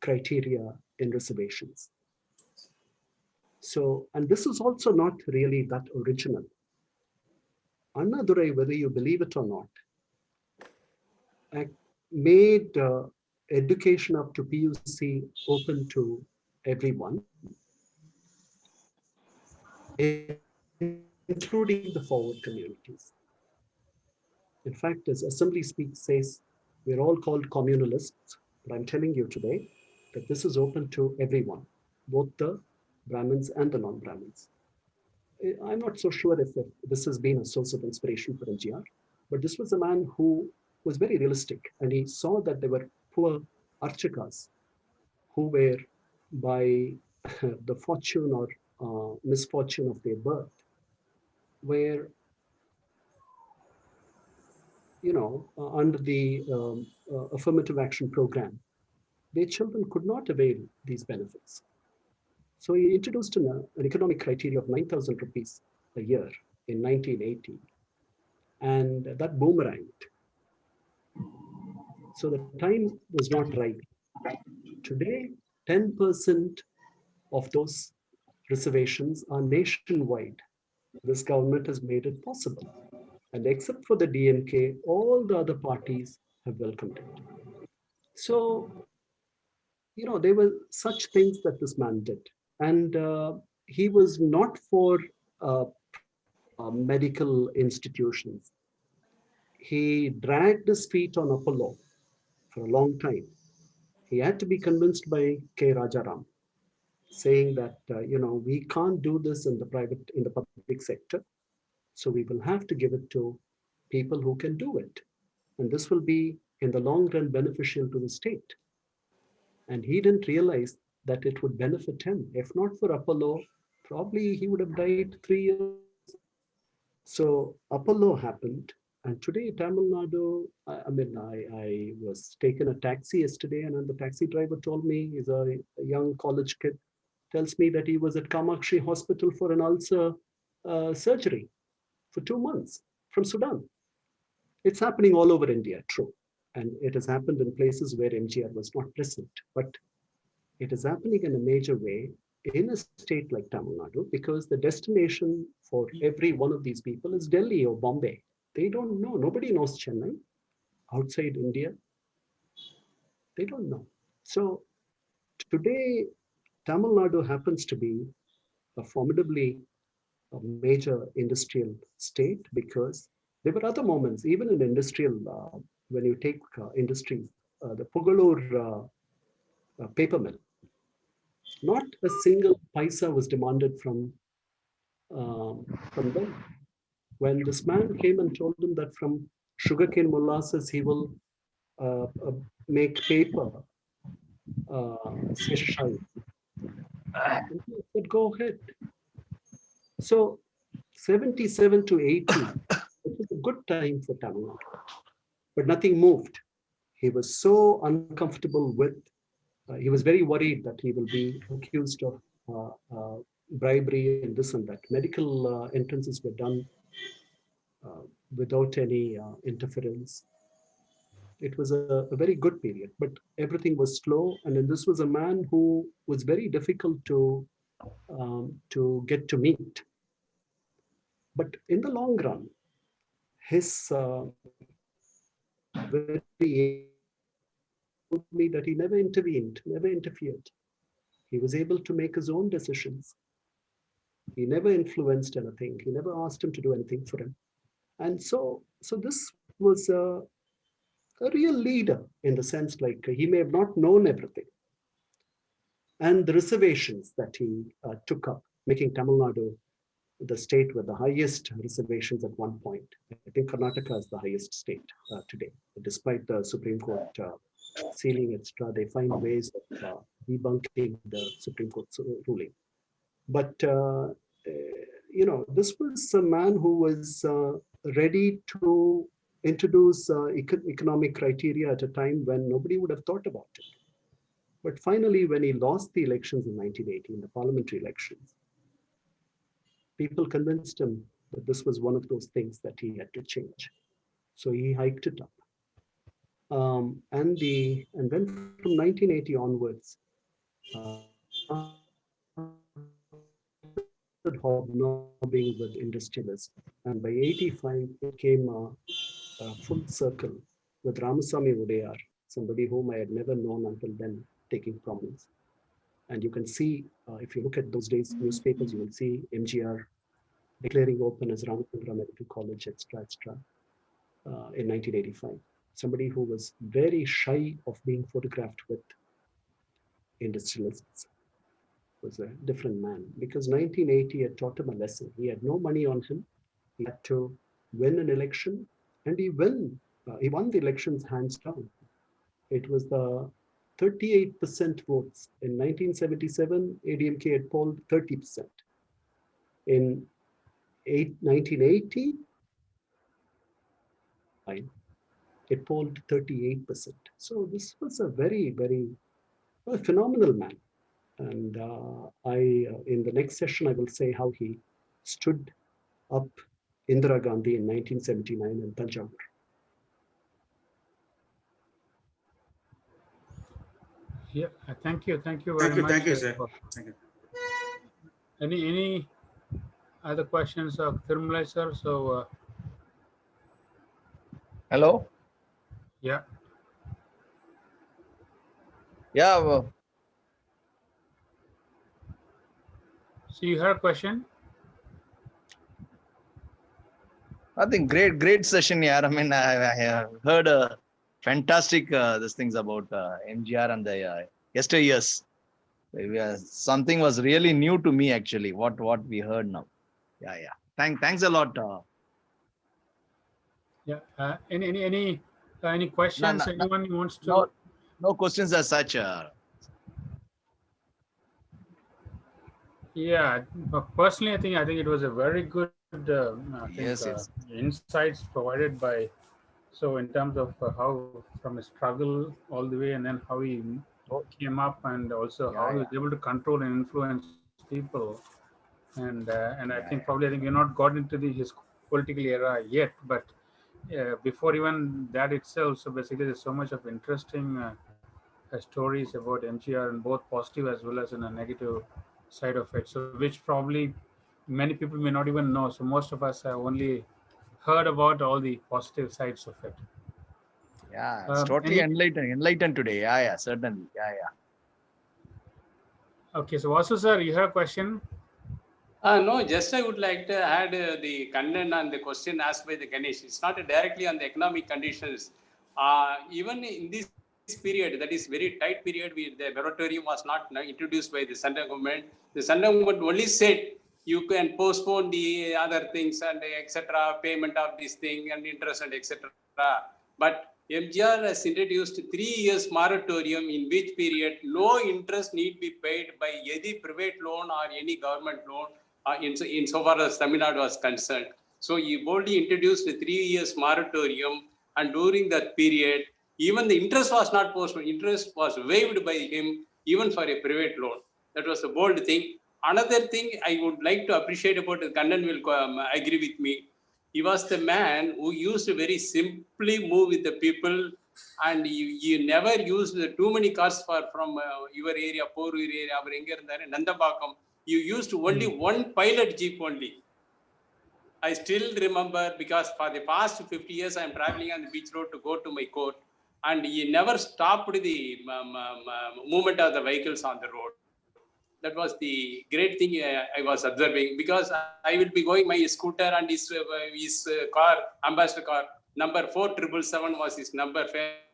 Speaker 4: criteria in reservations. So, and this is also not really that original. Annadurai, whether you believe it or not, made education up to PUC open to everyone, including the forward communities. In fact, as Assembly Speak says, we're all called communalists, but I'm telling you today that this is open to everyone, both the Brahmins and the non-Brahmins. I'm not so sure if this has been a source of inspiration for MGR, but this was a man who was very realistic, and he saw that there were poor archakas who were, by the fortune or misfortune of their birth, were, under the affirmative action program, their children could not avail these benefits. So he introduced an economic criteria of 9,000 rupees a year in 1980, and that boomeranged. So the time was not right. Today, 10% of those reservations are nationwide. This government has made it possible. And except for the DMK, all the other parties have welcomed it. So, there were such things that this man did. And he was not for medical institutions. He dragged his feet on Apollo for a long time. He had to be convinced by K. Rajaram, saying that, we can't do this in the public sector. So we will have to give it to people who can do it. And this will be in the long run beneficial to the state. And he didn't realize that it would benefit him. If not for Apollo, probably he would have died 3 years ago. So Apollo happened. And today, Tamil Nadu, I was taken a taxi yesterday, and then the taxi driver told me, he's a young college kid, tells me that he was at Kamakshi Hospital for an ulcer surgery for 2 months from Sudan. It's happening all over India, true. And it has happened in places where MGR was not present. But it is happening in a major way in a state like Tamil Nadu, because the destination for every one of these people is Delhi or Bombay. They don't know. Nobody knows Chennai outside India. They don't know. So today, Tamil Nadu happens to be a formidably major industrial state, because there were other moments, even in industrial, when you take industries, the Pugalur paper mill, not a single paisa was demanded from them. When this man came and told him that from sugarcane molasses he will make paper, Seshai, and he said, go ahead. So 77 to 80, it was a good time for Tamil Nadu, but nothing moved. He was so uncomfortable with, he was very worried that he will be accused of bribery and this and that. Medical entrances were done without any interference. It was a very good period, but everything was slow. And then this was a man who was very difficult to get to meet. But in the long run, his very told me that he never intervened, never interfered. He was able to make his own decisions. He never influenced anything. He never asked him to do anything for him. And so this was a real leader in the sense, like, he may have not known everything. And the reservations that he took up, making Tamil Nadu the state with the highest reservations at one point. I think Karnataka is the highest state today. Despite the Supreme Court sealing, etc., they find ways of debunking the Supreme Court's ruling. But, this was a man who was ready to introduce economic criteria at a time when nobody would have thought about it. But finally, when he lost the elections in 1980, the parliamentary elections, people convinced him that this was one of those things that he had to change. So he hiked it up. And then from 1980 onwards, hobnobbing with industrialists. And by 85, it came a full circle with Ramasamy Udayar, somebody whom I had never known until then, taking prominence. And you can see, if you look at those days newspapers, you will see MGR declaring open as Ramachandra Medical College, etc., in 1985. Somebody who was very shy of being photographed with industrialists was a different man, because 1980 had taught him a lesson. He had no money on him. He had to win an election, and he won the elections hands down. It was the 38% votes. In 1977, ADMK had polled 30%. In 1980, it polled 38%. So this was a very, very phenomenal man. And in the next session, I will say how he stood up Indira Gandhi in 1979 in Tanjore.
Speaker 1: Yeah, thank you very much.
Speaker 11: Thank you, sir. Thank you.
Speaker 1: Any other questions of Thirmalai, sir? So,
Speaker 12: hello.
Speaker 1: Yeah.
Speaker 12: Yeah, well,
Speaker 1: So you have a question?
Speaker 12: I think great session. Yeah, I mean, I have heard fantastic these things about MGR and the yesteryears. Something was really new to me actually. What we heard now. Yeah. Thanks a lot.
Speaker 1: Yeah. Any
Speaker 12: No,
Speaker 1: questions?
Speaker 12: no, no,
Speaker 1: Anyone wants to?
Speaker 12: no questions as such.
Speaker 1: Yeah. But personally, I think it was a very good.
Speaker 12: Yes.
Speaker 1: Insights provided by. So in terms of how from a struggle all the way, and then how he
Speaker 12: Oh,
Speaker 1: came up, and also how he
Speaker 12: yeah.
Speaker 1: was able to control and influence people, and I think
Speaker 12: Yeah.
Speaker 1: probably I think we're not got into his political era yet, but before even that itself. So basically, there's so much of interesting stories about MGR, and both positive as well as in a negative side of it. So which probably many people may not even know. So most of us have only heard about all the positive sides of it.
Speaker 12: Yeah, it's totally
Speaker 1: Any
Speaker 12: enlightened today. Yeah, certainly. Yeah.
Speaker 1: Okay, so Vasu sir, you have a question?
Speaker 2: No, just I would like to add the Kannan and the question asked by the Ganesh. It's not directly on the economic conditions. Even in this period, that is very tight period, the moratorium was not introduced by the central government. The central government only said you can postpone the other things and etc. payment of this thing and interest and etc. But MGR has introduced 3 years moratorium in which period no interest need be paid by any private loan or any government loan insofar as Tamil Nadu was concerned. So he boldly introduced the 3 years moratorium, and during that period, even the interest was not postponed. Interest was waived by him even for a private loan. That was a bold thing. Another thing I would like to appreciate about Kannan will agree with me. He was the man who used to very simply move with the people, and you never used too many cars from your area, poor area, Nandambakam. You used only one pilot jeep only. I still remember because for the past 50 years I am traveling on the beach road to go to my court, and he never stopped the movement of the vehicles on the road. That was the great thing I was observing, because I will be going my scooter, and his car, ambassador car, number 4777 was his number,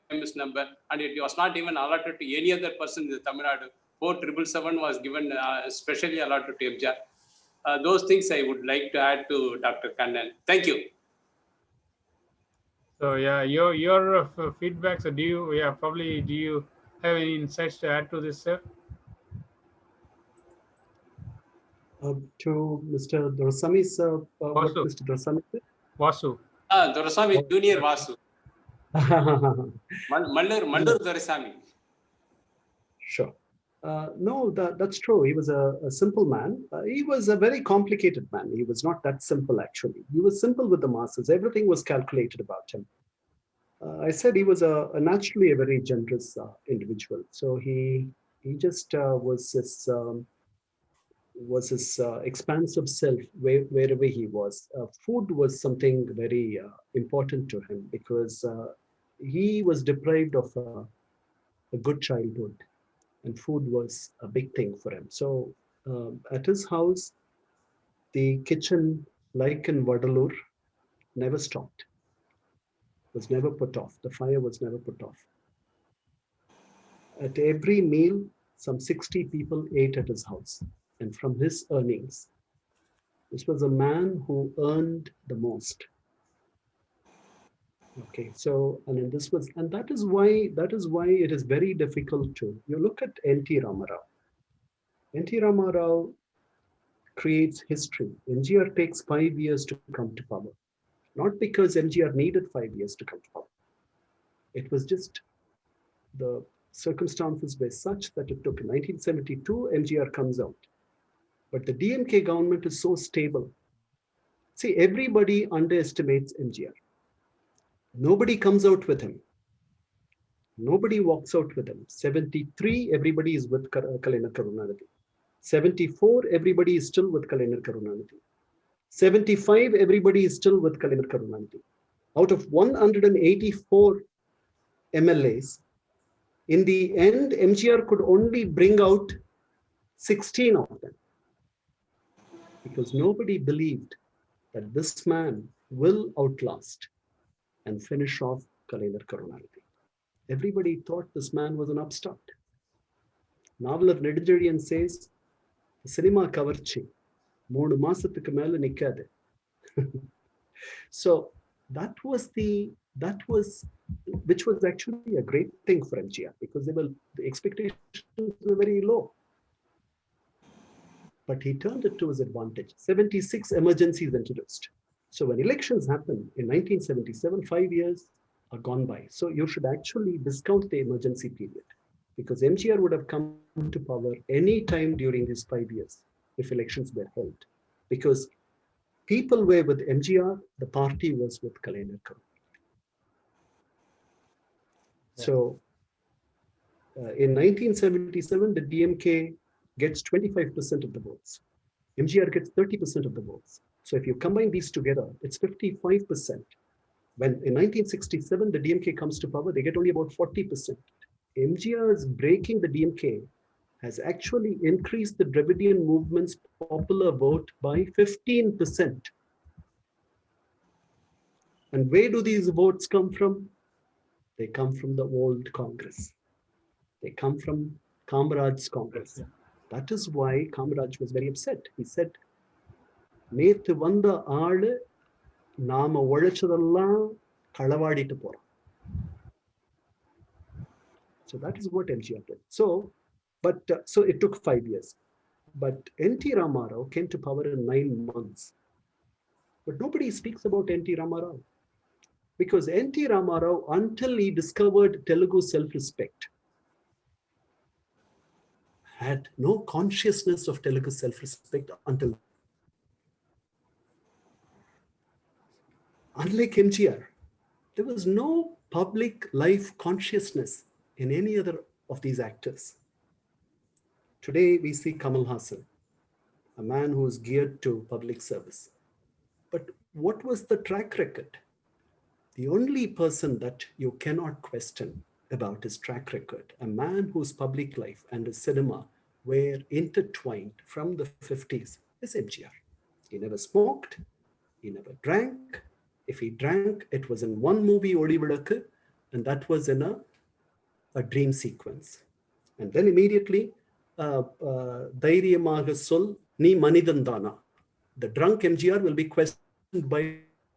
Speaker 2: famous number, and it was not even allotted to any other person in the Tamil Nadu. 4777 was given specially allotted to MGR. Those things I would like to add to Dr. Kannan. Thank you.
Speaker 1: So yeah, your feedback. So do you have any insights to add to this, sir?
Speaker 4: To Mr. Dorsami, sir, what
Speaker 1: Vasu.
Speaker 4: Mr. Dorsami said?
Speaker 1: Vasu.
Speaker 2: Dorasamy Junior Vasu. Malur Dorasamy.
Speaker 4: Sure. No, that's true. He was a simple man. He was a very complicated man. He was not that simple, actually. He was simple with the masses. Everything was calculated about him. I said he was naturally a very generous individual. So he just was his expansive self wherever he was. Food was something very important to him, because he was deprived of a good childhood, and food was a big thing for him. So at his house, the kitchen, like in Vadalur, never stopped, was never put off. The fire was never put off. At every meal, some 60 people ate at his house, and from his earnings. This was a man who earned the most. Okay, so that is why it is very difficult to. You look at N.T. Ramarao. N.T. Ramarao creates history. MGR takes 5 years to come to power, not because MGR needed 5 years to come to power. It was just the circumstances were such that it took. In 1972, MGR comes out, but the DMK government is so stable. See, everybody underestimates MGR. Nobody comes out with him. Nobody walks out with him. 73, everybody is with Kalaignar Karunanidhi. 74, everybody is still with Kalaignar Karunanidhi. 75, everybody is still with Kalaignar Karunanidhi. Out of 184 MLAs, In the end, MGR could only bring out 16 of them because nobody believed that this man will outlast and finish off Kalainar Karunanidhi. Everybody thought this man was an upstart. Navalar Nedunjeliyan says, cinema kavarchi, 3 மாசத்துக்கு மேல நிக்காது. So that was which was actually a great thing for MGR because the expectations were very low. But he turned it to his advantage. 76 emergencies introduced. So when elections happened in 1977, 5 years are gone by. So you should actually discount the emergency period because MGR would have come to power any time during these 5 years if elections were held. Because people were with MGR, the party was with Kalainar Karunanidhi. So in 1977, the DMK gets 25% of the votes. MGR gets 30% of the votes. So if you combine these together, it's 55%. When in 1967, the DMK comes to power, they get only about 40%. MGR's breaking the DMK has actually increased the Dravidian movement's popular vote by 15%. And where do these votes come from? They come from the old Congress. They come from Kamaraj's Congress. That is why Kamaraj was very upset. He said, நேத்து வந்த ஆளு நாம உழைச்சதெல்லாம் களவாடிட்டு போறோம். So that is what MGR did. So it took 5 years. But N.T. Ramarao came to power in 9 months. But nobody speaks about N.T. Ramarao. Because N.T. Ramarao, until he discovered Telugu self-respect, had no consciousness of Telugu self-respect until. Unlike MGR, there was no public life consciousness in any other of these actors. Today, we see Kamal Haasan, a man who is geared to public service. But what was the track record? The only person that you cannot question about his track record, a man whose public life and his cinema were intertwined from the 50s, is MGR. He never smoked, he never drank. If he drank, it was in one movie, Odividakku, and that was in a dream sequence. And then immediately, Dhairiyamaga Sol, Ni Manidhan Dana. The drunk MGR will be questioned by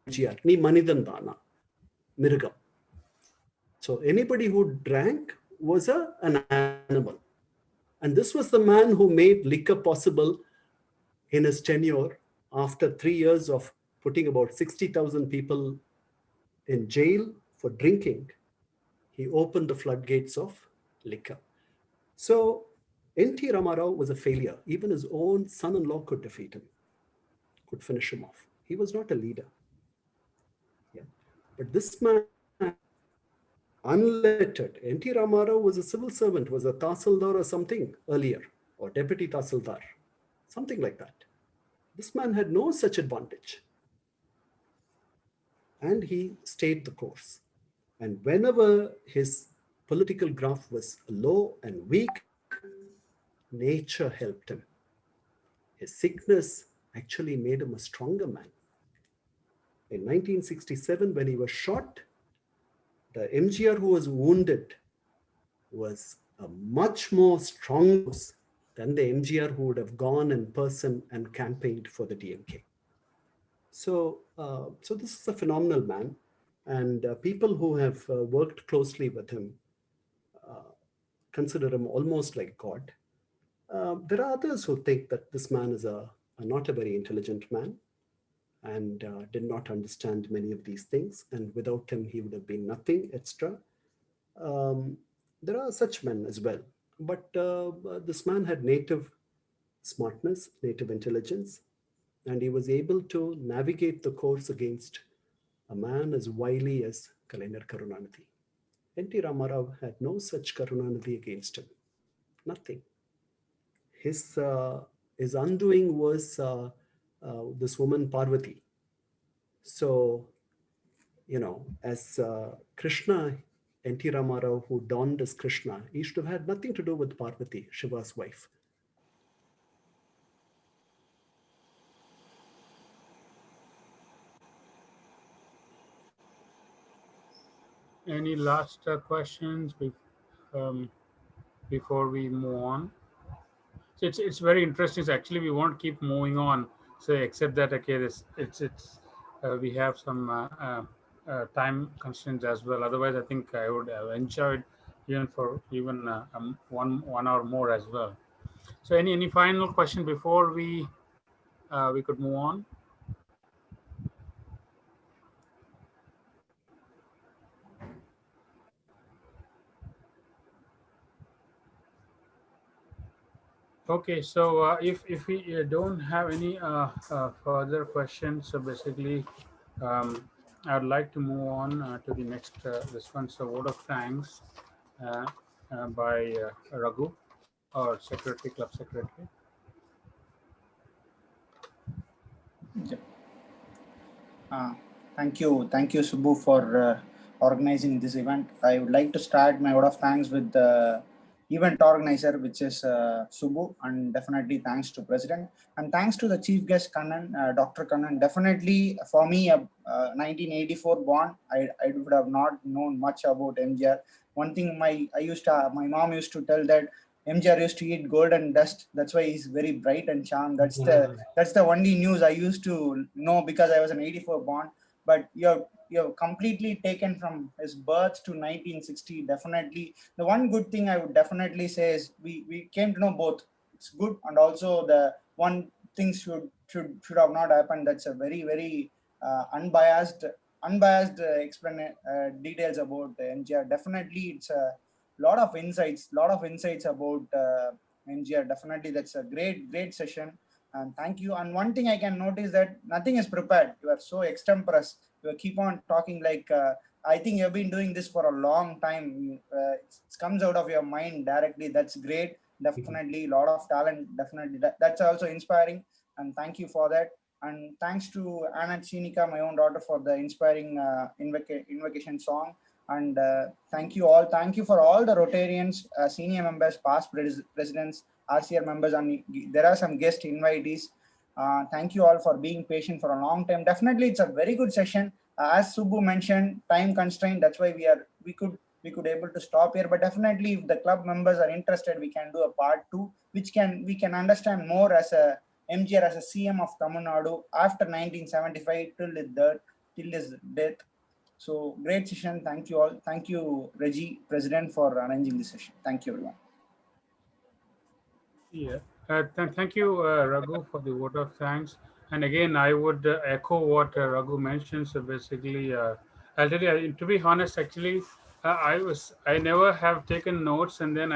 Speaker 4: MGR, Ni Manidhan Dana, Mirgam. So anybody who drank was an animal. And this was the man who made liquor possible in his tenure after 3 years of putting about 60,000 people in jail for drinking. He opened the floodgates of liquor. So N.T. Ramarao was a failure. Even his own son-in-law could defeat him, could finish him off. He was not a leader. Yeah. But this man, unlettered, N.T. Ramarao was a civil servant, was a Tahsildar or something earlier, or deputy Tahsildar, something like that. This man had no such advantage. And he stayed the course. And whenever his political graph was low and weak, nature helped him. His sickness actually made him a stronger man. In 1967, when he was shot, the MGR who was wounded was a much more strong than the MGR who would have gone in person and campaigned for the DMK. So this is a phenomenal man. And people who have worked closely with him consider him almost like God. There are others who think that this man is not a very intelligent man and did not understand many of these things. And without him, he would have been nothing extra. There are such men as well. But this man had native smartness, native intelligence, and he was able to navigate the course against a man as wily as Kalainar Karunanidhi. N.T. Ramarao had no such Karunanidhi against him. Nothing. His undoing was this woman Parvati. So, as Krishna N.T. Ramarao, who donned as Krishna, he should have had nothing to do with Parvati, Shiva's wife.
Speaker 1: Any last questions before we move on? So it's very interesting. So actually, we won't keep moving on. So except that, okay, it's we have some time constraints as well. Otherwise, I think I would have enjoyed even for even 1 hour more as well. So any final question before we could move on? Okay, so if we don't have any further questions, so basically, I'd like to move on to the next this one's a vote of thanks uh, by Raghu, our secretary, club secretary.
Speaker 9: Thank you, Subbu, for organizing this event. I would like to start my word of thanks with the event organizer, which is Subbu, and definitely thanks to President, and thanks to the chief guest Kannan, Dr. Kannan. Definitely for me, 1984 born, I would have not known much about MGR. One thing my mom used to tell that MGR used to eat golden dust. That's why he's very bright and charmed. That's the only news I used to know because I was an 84 born. But you're completely taken from his birth to 1960. Definitely, the one good thing I would definitely say is we came to know both. It's good, and also the one thing should have not happened. That's a very unbiased details about MGR. Definitely, it's a lot of insights about MGR. Definitely, that's a great session. And thank you. And one thing I can notice that nothing is prepared. You are so extemporaneous. You keep on talking like I think you've been doing this for a long time. It comes out of your mind directly. That's great. Definitely, a lot of talent. Definitely, that's also inspiring. And thank you for that. And thanks to Anna Chinika, my own daughter, for the inspiring invocation song. And thank you all. Thank you for all the Rotarians, senior members, past presidents, RCR members, and there are some guest invitees. Thank you all for being patient for a long time. Definitely, it's a very good session. As Subbu mentioned, time constraint. That's why we could able to stop here. But definitely, if the club members are interested, we can do a part 2, which we can understand more as a MGR as a CM of Tamil Nadu after 1975 till his death. So great session. Thank you all. Thank you, Reggie, President, for arranging this session. Thank you, everyone.
Speaker 1: Yeah, thank you, Raghu, for the vote of thanks. And again, I would echo what Raghu mentioned. So basically, I'll tell you, to be honest, actually, I never have taken notes, and then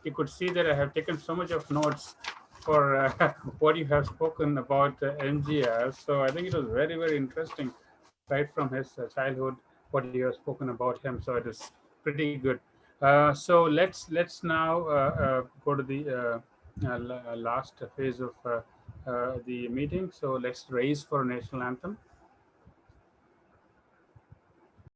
Speaker 1: you could see that I have taken so much of notes for what you have spoken about MGR. So I think it was very interesting, right from his childhood, what you have spoken about him. So it is pretty good. So let's now go to the last phase of the meeting. So let's raise for national anthem.